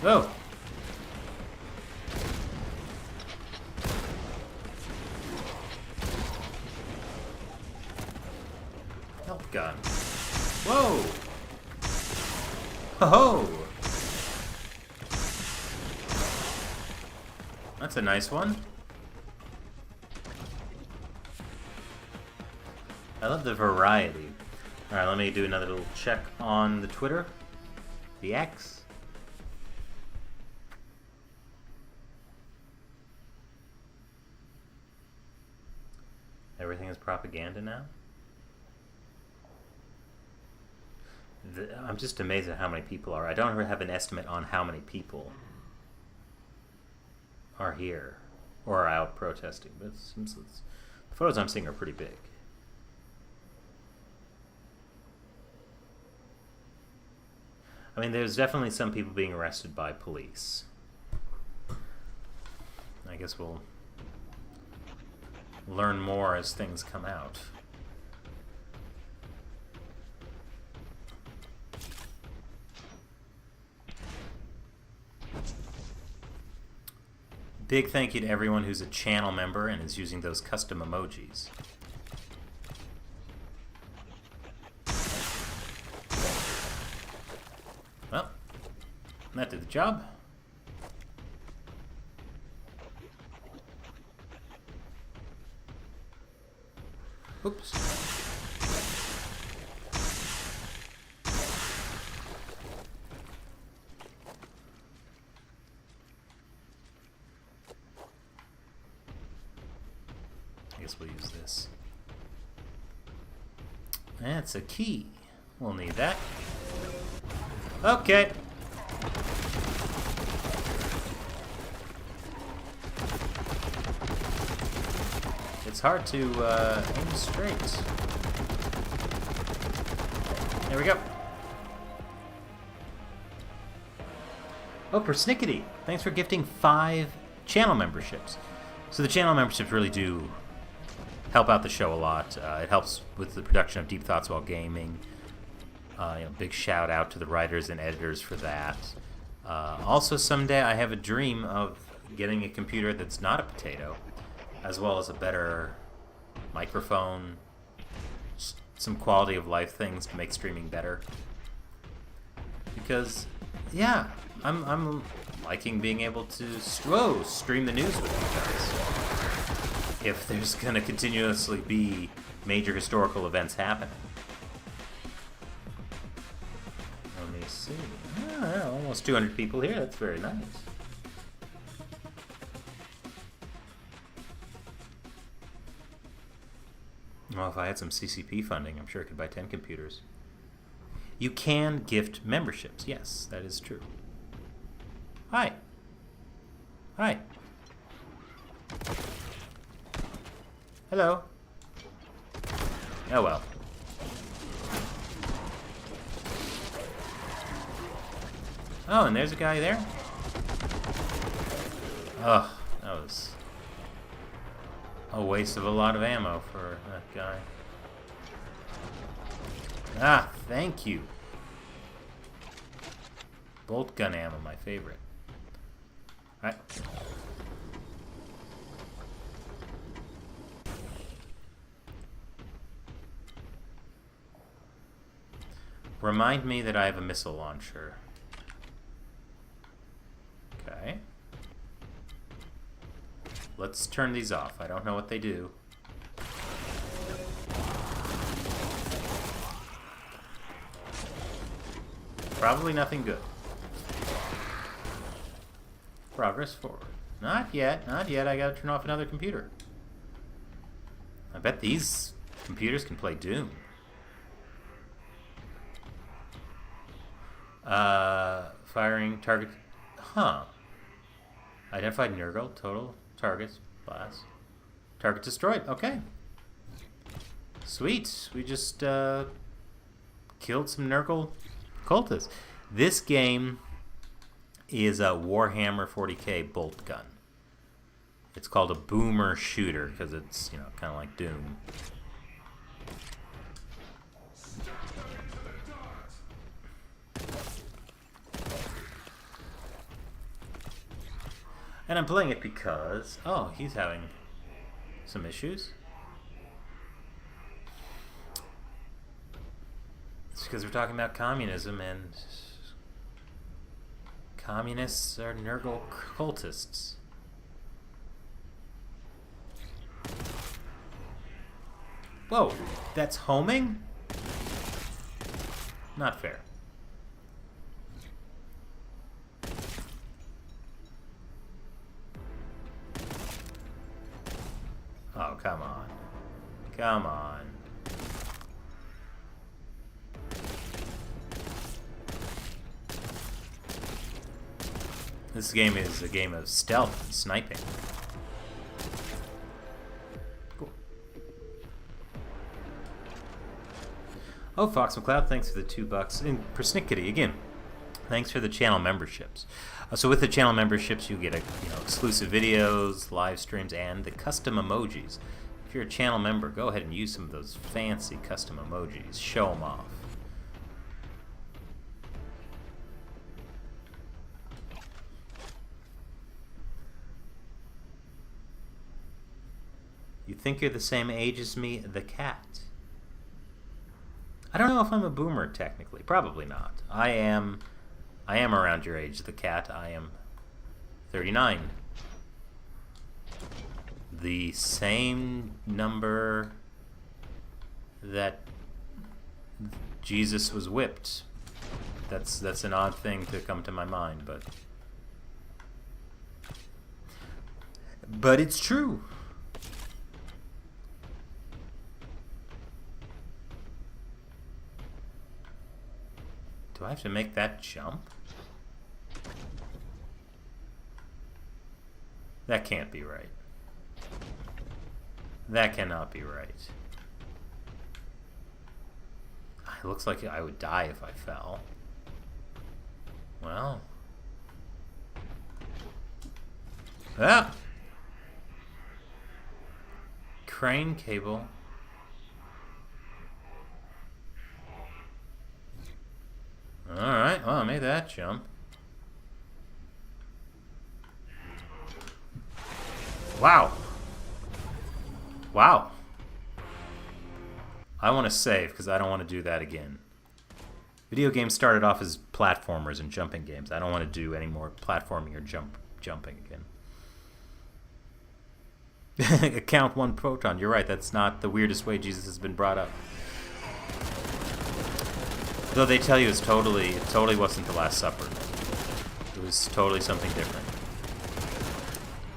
Oh! Help gun. Whoa! Ho-ho! That's a nice one. I love the variety. Alright, let me do another little check on the Twitter. The X. Everything is propaganda now? I'm just amazed at how many people are. I don't have an estimate on how many people are here or are out protesting, but the photos I'm seeing are pretty big. I mean, there's definitely some people being arrested by police. I guess we'll learn more as things come out. Big thank you to everyone who's a channel member and is using those custom emojis. Well, that did the job. Oops. I guess we'll use this. That's a key. We'll need that. Okay. It's hard to aim straight. There we go. Oh, Persnickety, thanks for gifting 5 channel memberships. So the channel memberships really do help out the show a lot. It helps with the production of Deep Thoughts While Gaming. Big shout out to the writers and editors for that. Also, someday I have a dream of getting a computer that's not a potato, as well as a better microphone, some quality of life things to make streaming better. Because, yeah, I'm liking being able to stream the news with you guys. If there's going to continuously be major historical events happening. Let me see. Yeah, almost 200 people here. That's very nice. Well, if I had some CCP funding, I'm sure I could buy 10 computers. You can gift memberships. Yes, that is true. Hi. Hi. Hello. Oh well. Oh, and there's a guy there? Ugh, that was a waste of a lot of ammo for that guy. Ah, thank you. Bolt gun ammo, my favorite. Alright. Remind me that I have a missile launcher. Okay. Let's turn these off. I don't know what they do. Probably nothing good. Progress forward. Not yet, not yet. I gotta turn off another computer. I bet these computers can play Doom. Firing target. Huh. Identified Nurgle. Total targets. Blast. Target destroyed. Okay. Sweet. We just killed some Nurgle cultists. This game is a Warhammer 40k bolt gun. It's called a boomer shooter because it's, kind of like Doom. And I'm playing it because... Oh, he's having some issues. It's because we're talking about communism, and communists are Nurgle cultists. Whoa, that's homing? Not fair. Oh, come on. Come on. This game is a game of stealth and sniping. Cool. Oh, Fox McCloud, thanks for the $2. And Persnickety, again, thanks for the channel memberships. So with the channel memberships, you get exclusive videos, live streams, and the custom emojis. If you're a channel member, go ahead and use some of those fancy custom emojis. Show them off. You think you're the same age as me, the cat? I don't know if I'm a boomer, technically. Probably not. I am around your age, the cat. I am 39. The same number that Jesus was whipped. That's an odd thing to come to my mind, but it's true. Do I have to make that jump? That can't be right. That cannot be right. It looks like I would die if I fell. Well. Ah! Crane cable. Alright, well, I made that jump. Wow. Wow. I want to save, because I don't want to do that again. Video games started off as platformers and jumping games. I don't want to do any more platforming or jumping again. Count one proton. You're right, that's not the weirdest way Jesus has been brought up. Though they tell you it totally wasn't the Last Supper. It was totally something different.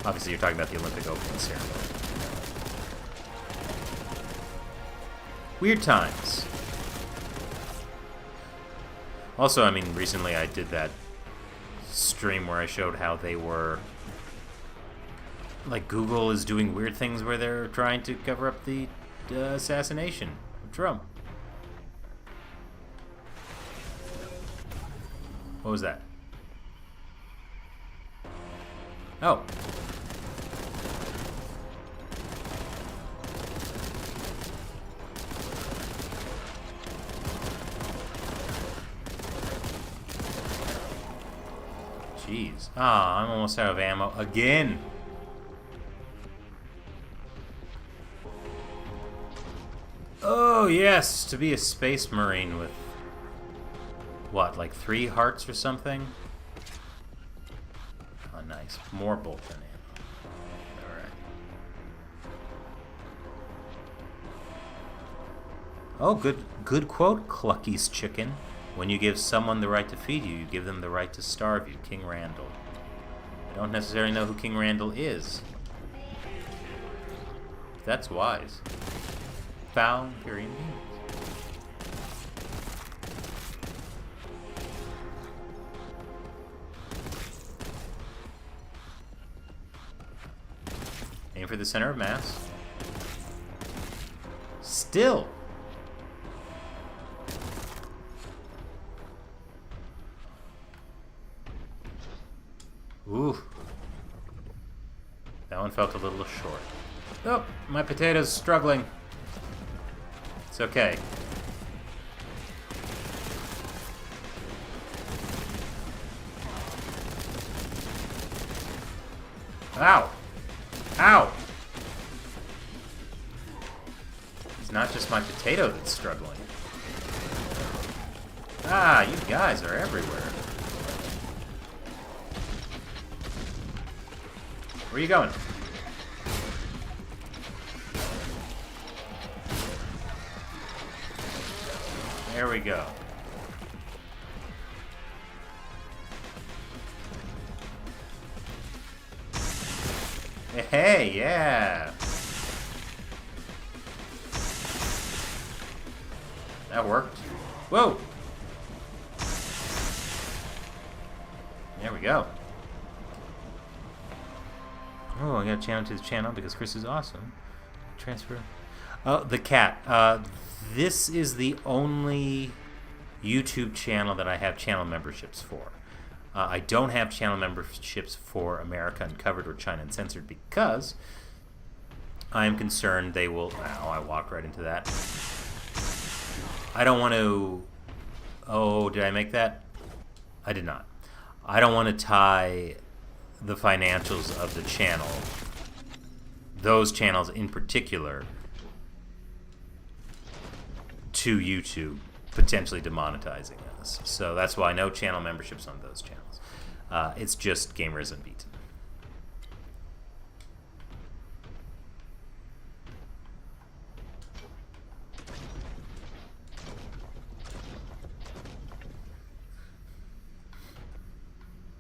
Obviously, you're talking about the Olympic opening ceremony. Weird times. Also, I mean, recently I did that stream where I showed how they were... Like, Google is doing weird things where they're trying to cover up the assassination of Trump. What was that? Oh. Jeez. Ah, I'm almost out of ammo again. Oh, yes, to be a space marine with what, like 3 hearts or something? Oh, nice. More bolt gun ammo. Alright. Oh, good quote, Clucky's chicken. When you give someone the right to feed you, you give them the right to starve you. King Randall. I don't necessarily know who King Randall is. That's wise. Foul Imperial means. Aim for the center of mass. Still. Ooh. That one felt a little short. Oh, my potato's struggling. It's okay. Ow! Ow! It's not just my potato that's struggling. Ah, you guys are everywhere. Where are you going? There we go. Hey, yeah! That worked. Whoa! There we go. Oh, I got a channel to his channel because Chris is awesome. Transfer. Oh, the cat. This is the only YouTube channel that I have channel memberships for. I don't have channel memberships for America Uncovered or China Uncensored because I am concerned they will... Ow, I walked right into that. I don't want to... Oh, did I make that? I did not. I don't want to tie the financials of the channel, those channels in particular, to YouTube potentially demonetizing us. So that's why no channel memberships on those channels. It's just Gamers Unbeaten.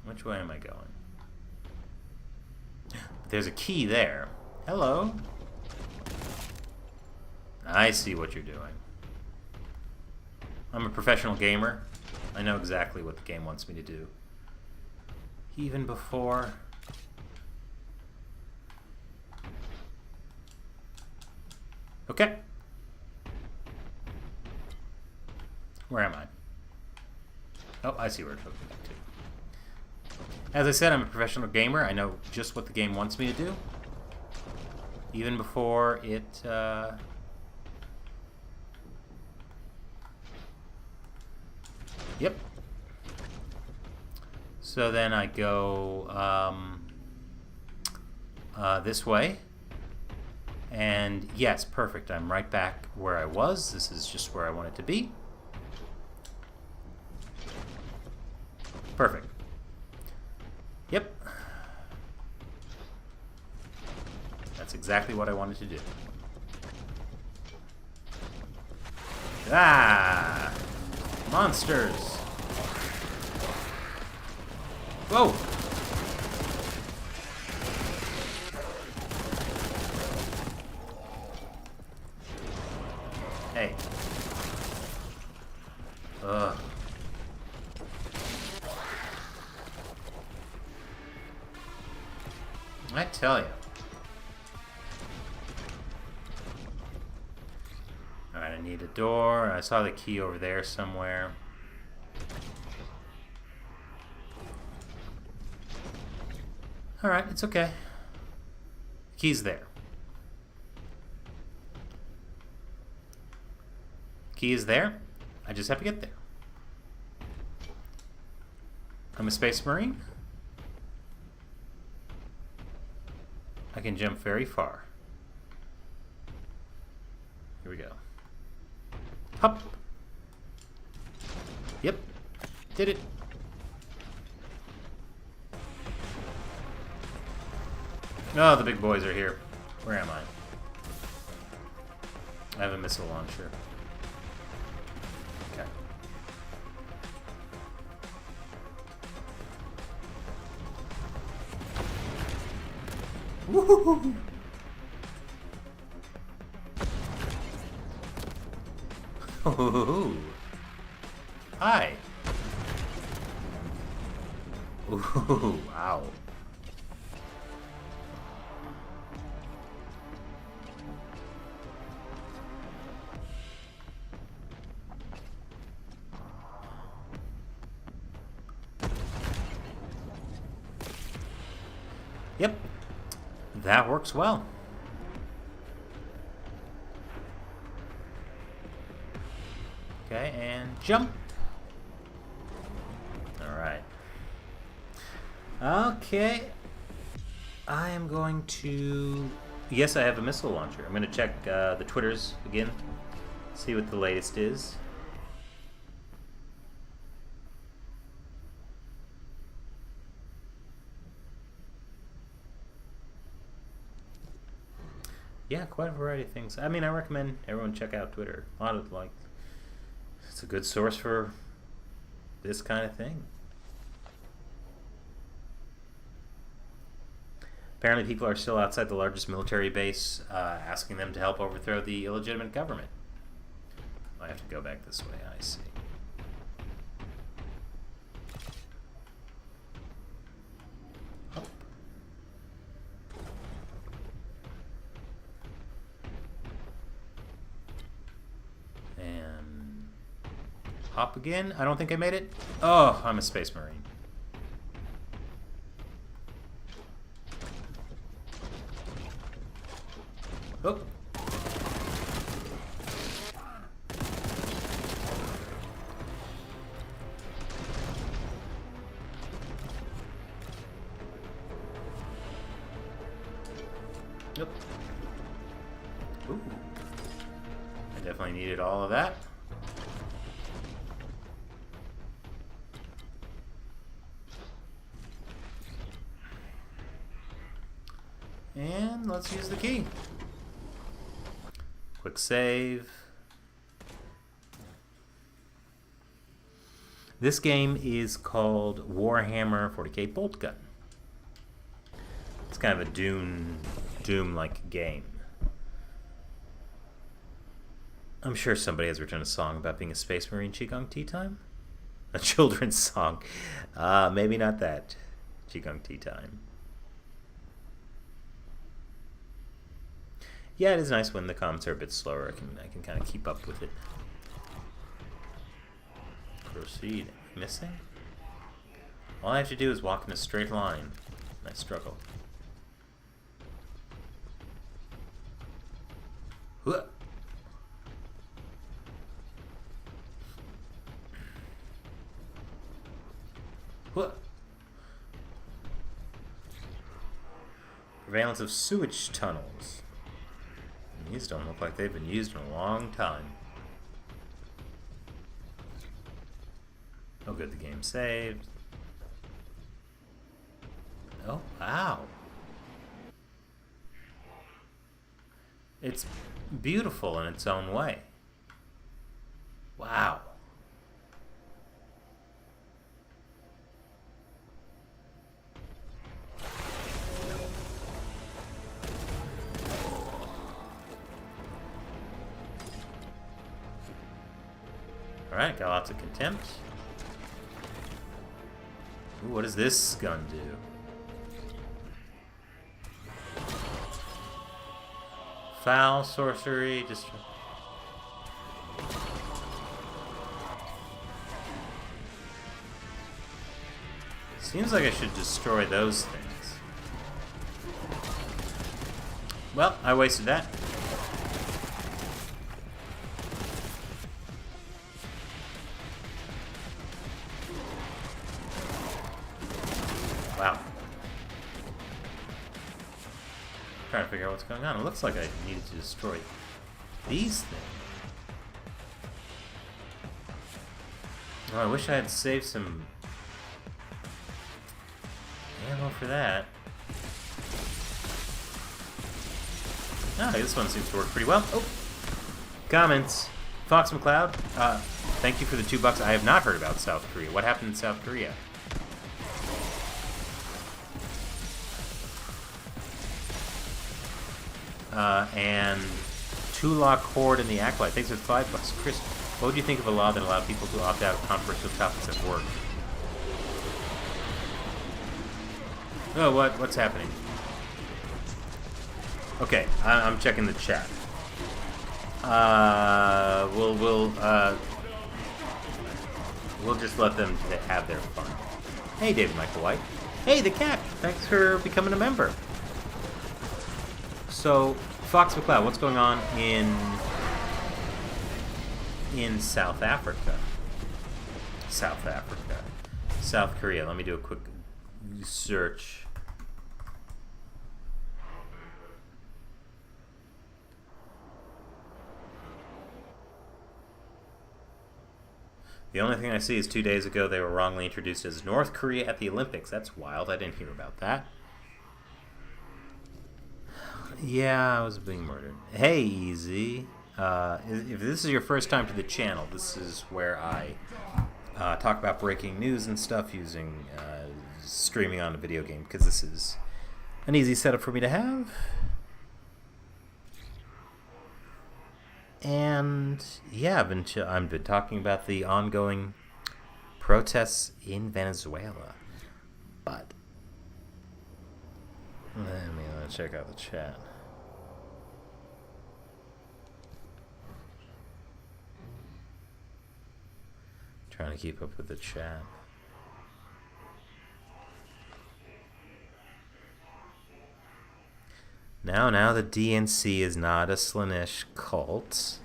Which way am I going? There's a key there. Hello. I see what you're doing. I'm a professional gamer. I know exactly what the game wants me to do. Even before... Okay. Where am I? Oh, I see where it took me to. As I said, I'm a professional gamer. I know just what the game wants me to do. Even before it... Yep. So then I go this way. And yes, perfect. I'm right back where I was. This is just where I want it to be. Perfect. Yep. That's exactly what I wanted to do. Ah! Monsters! Whoa! Hey. Ugh. I tell you. Alright, I need a door. I saw the key over there somewhere. Alright, it's okay. The key's there. Key is there. I just have to get there. I'm a space marine. I can jump very far. Here we go. Hop. Yep. Did it. Oh, the big boys are here. Where am I? I have a missile launcher. Okay. Woohoo! Ooh. Hi. Ooh, wow. Yep. That works well. Okay, and jump. Alright. Okay. I am going to... Yes, I have a missile launcher. I'm going to check the Twitters again, see what the latest is. Yeah, quite a variety of things. I mean, I recommend everyone check out Twitter. A lot of, like, it's a good source for this kind of thing. Apparently people are still outside the largest military base, asking them to help overthrow the illegitimate government. I have to go back this way, I see. Up. And hop again. I don't think I made it. Oh, I'm a Space Marine. Oh. Yep. Ooh. I definitely needed all of that. And let's use the key. Quick save. This game is called Warhammer 40k Bolt Gun. It's kind of a Doom-like game. I'm sure somebody has written a song about being a Space Marine. Qigong Tea Time? A children's song. Maybe not that. Qigong Tea Time. Yeah, it is nice when the comments are a bit slower. I can kind of keep up with it. Proceed. Missing? All I have to do is walk in a straight line. And I struggle. Whoa. Whoa. Prevalence of sewage tunnels. These don't look like they've been used in a long time. Oh good, the game saved. Oh, wow. It's beautiful in its own way. Wow. Alright, got lots of contempt. Ooh, what does this gun do? Foul, sorcery, just... Seems like I should destroy those things. Well, I wasted that. Wow. Trying to figure out what's going on. It looks like I needed to destroy these things. Oh, I wish I had saved some ammo for that. Oh, this one seems to work pretty well. Oh! Comments. Fox McCloud, thank you for the $2. I have not heard about South Korea. What happened in South Korea? And Tulak Horde and the Acolyte. Thanks for $5. Chris, what would you think of a law that allowed people to opt out of controversial topics at work? Oh, what's happening? Okay, I'm checking the chat. We'll just let them have their fun. Hey, David Michael White. Hey, the cat. Thanks for becoming a member. So, Fox McCloud, what's going on in South Africa? South Africa. South Korea. Let me do a quick search. The only thing I see is 2 days ago they were wrongly introduced as North Korea at the Olympics. That's wild. I didn't hear about that. Yeah, I was being murdered. Hey, Easy. If this is your first time to the channel, this is where I talk about breaking news and stuff using streaming on a video game, because this is an easy setup for me to have. And yeah, I've been talking about the ongoing protests in Venezuela. But let me check out the chat. Trying to keep up with the chat. Now the DNC is not a Slanesh cult.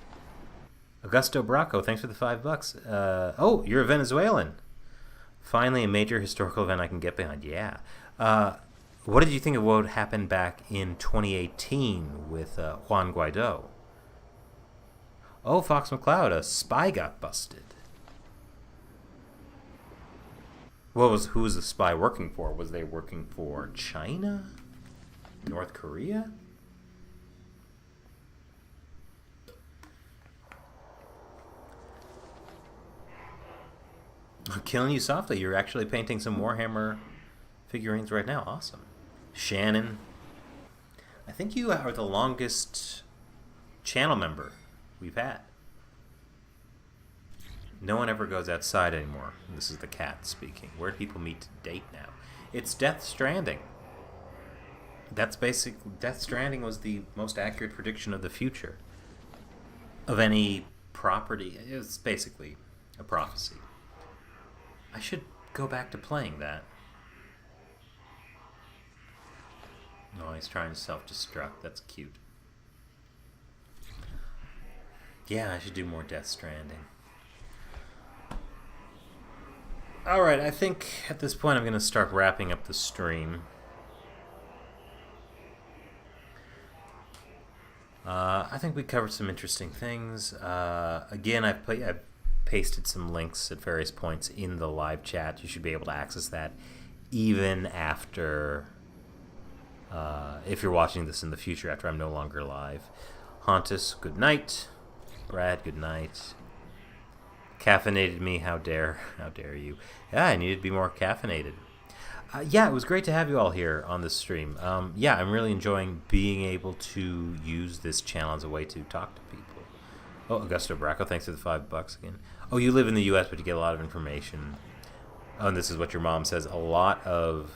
Augusto Bracco, thanks for the $5. Oh, you're a Venezuelan. Finally, a major historical event I can get behind. Yeah. What did you think of what happened back in 2018 with Juan Guaido? Oh, Fox McCloud, a spy got busted. Who was the spy working for? Was they working for China? North Korea? I'm killing you softly. You're actually painting some Warhammer figurines right now. Awesome. Shannon. I think you are the longest channel member we've had. No one ever goes outside anymore. This is the cat speaking. Where do people meet to date now? It's Death Stranding. That's basic. Death Stranding was the most accurate prediction of the future of any property. It's basically a prophecy. I should go back to playing that. No, he's trying to self-destruct. That's cute. Yeah, I should do more Death Stranding. Alright, I think at this point I'm going to start wrapping up the stream. I think we covered some interesting things. Again, I've pasted some links at various points in the live chat. You should be able to access that even after, if you're watching this in the future after I'm no longer live. Hauntus, good night. Brad, good night. Caffeinated me, how dare you. Yeah, I needed to be more caffeinated. Yeah, it was great to have you all here on this stream. Yeah, I'm really enjoying being able to use this channel as a way to talk to people. Oh, Augusto Bracco, thanks for the $5 again. Oh, you live in the U.S., but you get a lot of information. Oh, and this is what your mom says. A lot of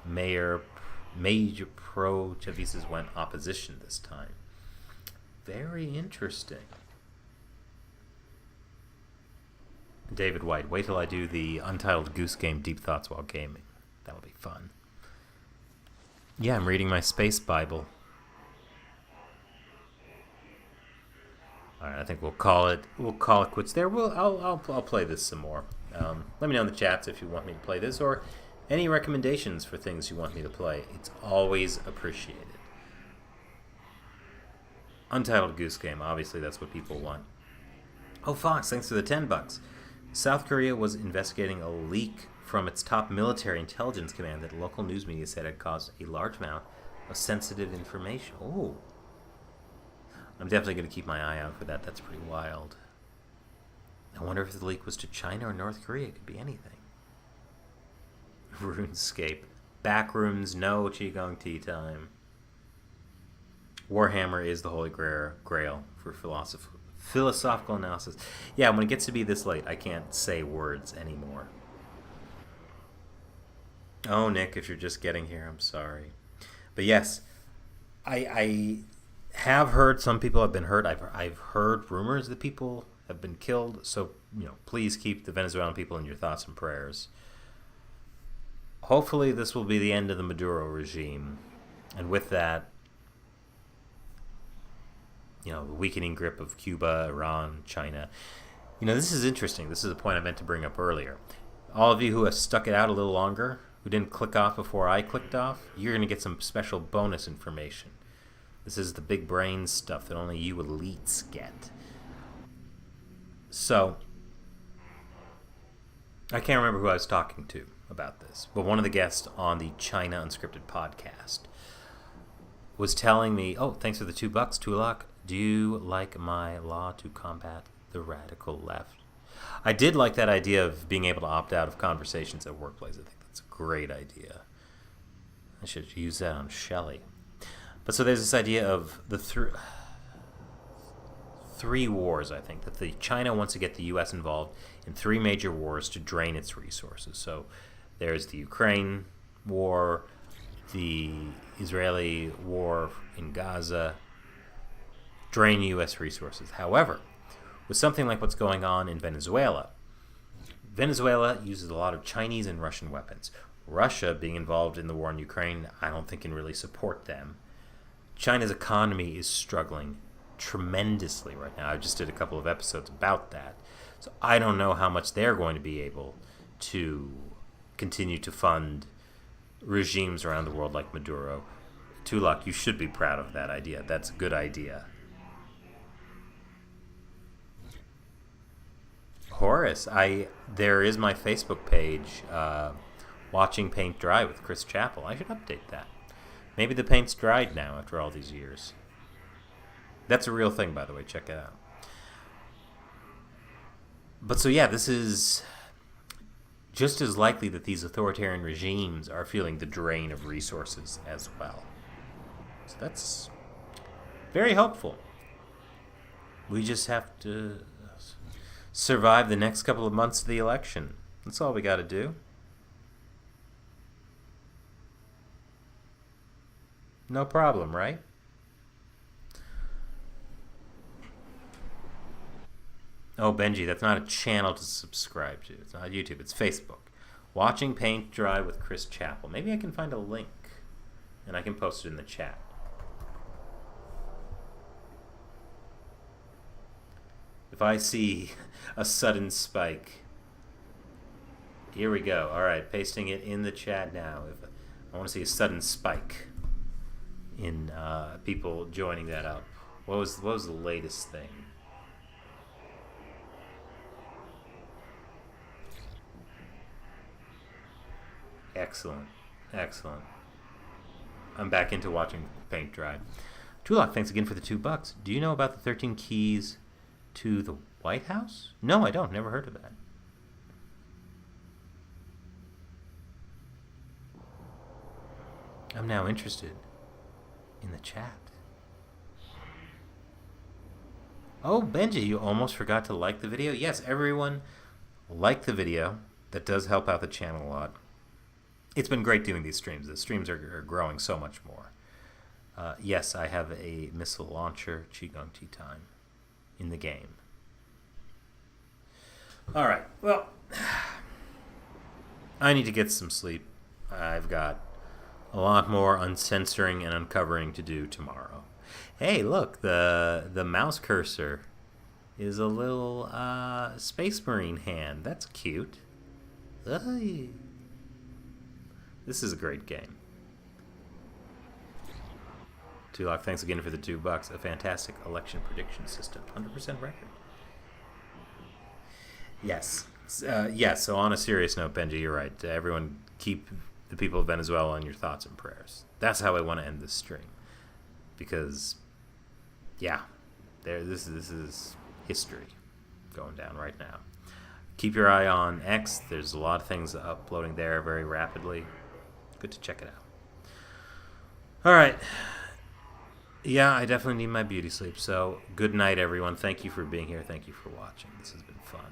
major pro-Chavistas went opposition this time. Very interesting. David White, wait till I do the Untitled Goose Game Deep Thoughts While Gaming. That'll be fun. Yeah, I'm reading my space Bible. All right, I think we'll call it quits there. I'll play this some more. Let me know in the chats if you want me to play this or any recommendations for things you want me to play. It's always appreciated. Untitled Goose Game, obviously that's what people want. Oh, Fox, thanks for the $10. South Korea was investigating a leak from its top military intelligence command that local news media said had caused a large amount of sensitive information. Oh. I'm definitely going to keep my eye out for that. That's pretty wild. I wonder if the leak was to China or North Korea. It could be anything. RuneScape. Backrooms, no Qigong tea time. Warhammer is the holy grail for philosophical analysis. Yeah, when it gets to be this late, I can't say words anymore. Oh, Nick, if you're just getting here, I'm sorry. But yes, I have heard some people have been hurt. I've heard rumors that people have been killed. So, please keep the Venezuelan people in your thoughts and prayers. Hopefully this will be the end of the Maduro regime. And with that, the weakening grip of Cuba, Iran, China. This is interesting. This is a point I meant to bring up earlier. All of you who have stuck it out a little longer, who didn't click off before I clicked off, you're going to get some special bonus information. This is the big brain stuff that only you elites get. So, I can't remember who I was talking to about this, but one of the guests on the China Unscripted podcast was telling me, oh, thanks for the $2, Tulak. Do you like my law to combat the radical left? I did like that idea of being able to opt out of conversations at workplace. I think that's a great idea. I should use that on Shelley. But so there's this idea of the three wars, I think, that China wants to get the U.S. involved in 3 major wars to drain its resources. So there's the Ukraine war, the Israeli war in Gaza, drain U.S. resources. However, with something like what's going on in Venezuela, Venezuela uses a lot of Chinese and Russian weapons. Russia, being involved in the war in Ukraine, I don't think can really support them. China's economy is struggling tremendously right now. I just did a couple of episodes about that. So I don't know how much they're going to be able to continue to fund regimes around the world like Maduro. Tulak, you should be proud of that idea. That's a good idea. Horace, there is my Facebook page, Watching Paint Dry with Chris Chappell. I should update that. Maybe the paint's dried now after all these years. That's a real thing, by the way. Check it out. But so yeah, this is just as likely that these authoritarian regimes are feeling the drain of resources as well. So that's very hopeful. We just have to survive the next couple of months of the election. That's all we got to do. No problem, right? Oh, Benji, that's not a channel to subscribe to. It's not YouTube. It's Facebook. Watching Paint Dry with Chris Chappell. Maybe I can find a link, and I can post it in the chat. If I see a sudden spike. Here we go. All right, pasting it in the chat now. If I want to see a sudden spike in people joining that up. What was the latest thing? Excellent. Excellent. I'm back into watching paint dry. Tulak, thanks again for the $2. Do you know about the 13 keys to the White House? No, I don't. Never heard of that. I'm now interested in the chat. Oh, Benji, you almost forgot to like the video. Yes, everyone like the video. That does help out the channel a lot. It's been great doing these streams. The streams are growing so much more. Yes, I have a missile launcher, Qigong Tea Time, in the game. All right, well, I need to get some sleep. I've got a lot more uncensoring and uncovering to do tomorrow. Hey, look, the mouse cursor is a little Space Marine hand. That's cute. Ay. This is a great game. Tulak, thanks again for the $2. A fantastic election prediction system. 100% record. Yes. Yes, so on a serious note, Benji, you're right. Everyone keep the people of Venezuela in your thoughts and prayers. That's how I want to end this stream. Because, yeah, this is history going down right now. Keep your eye on X. There's a lot of things uploading there very rapidly. Good to check it out. All right. Yeah, I definitely need my beauty sleep. So good night, everyone. Thank you for being here. Thank you for watching. This has been fun.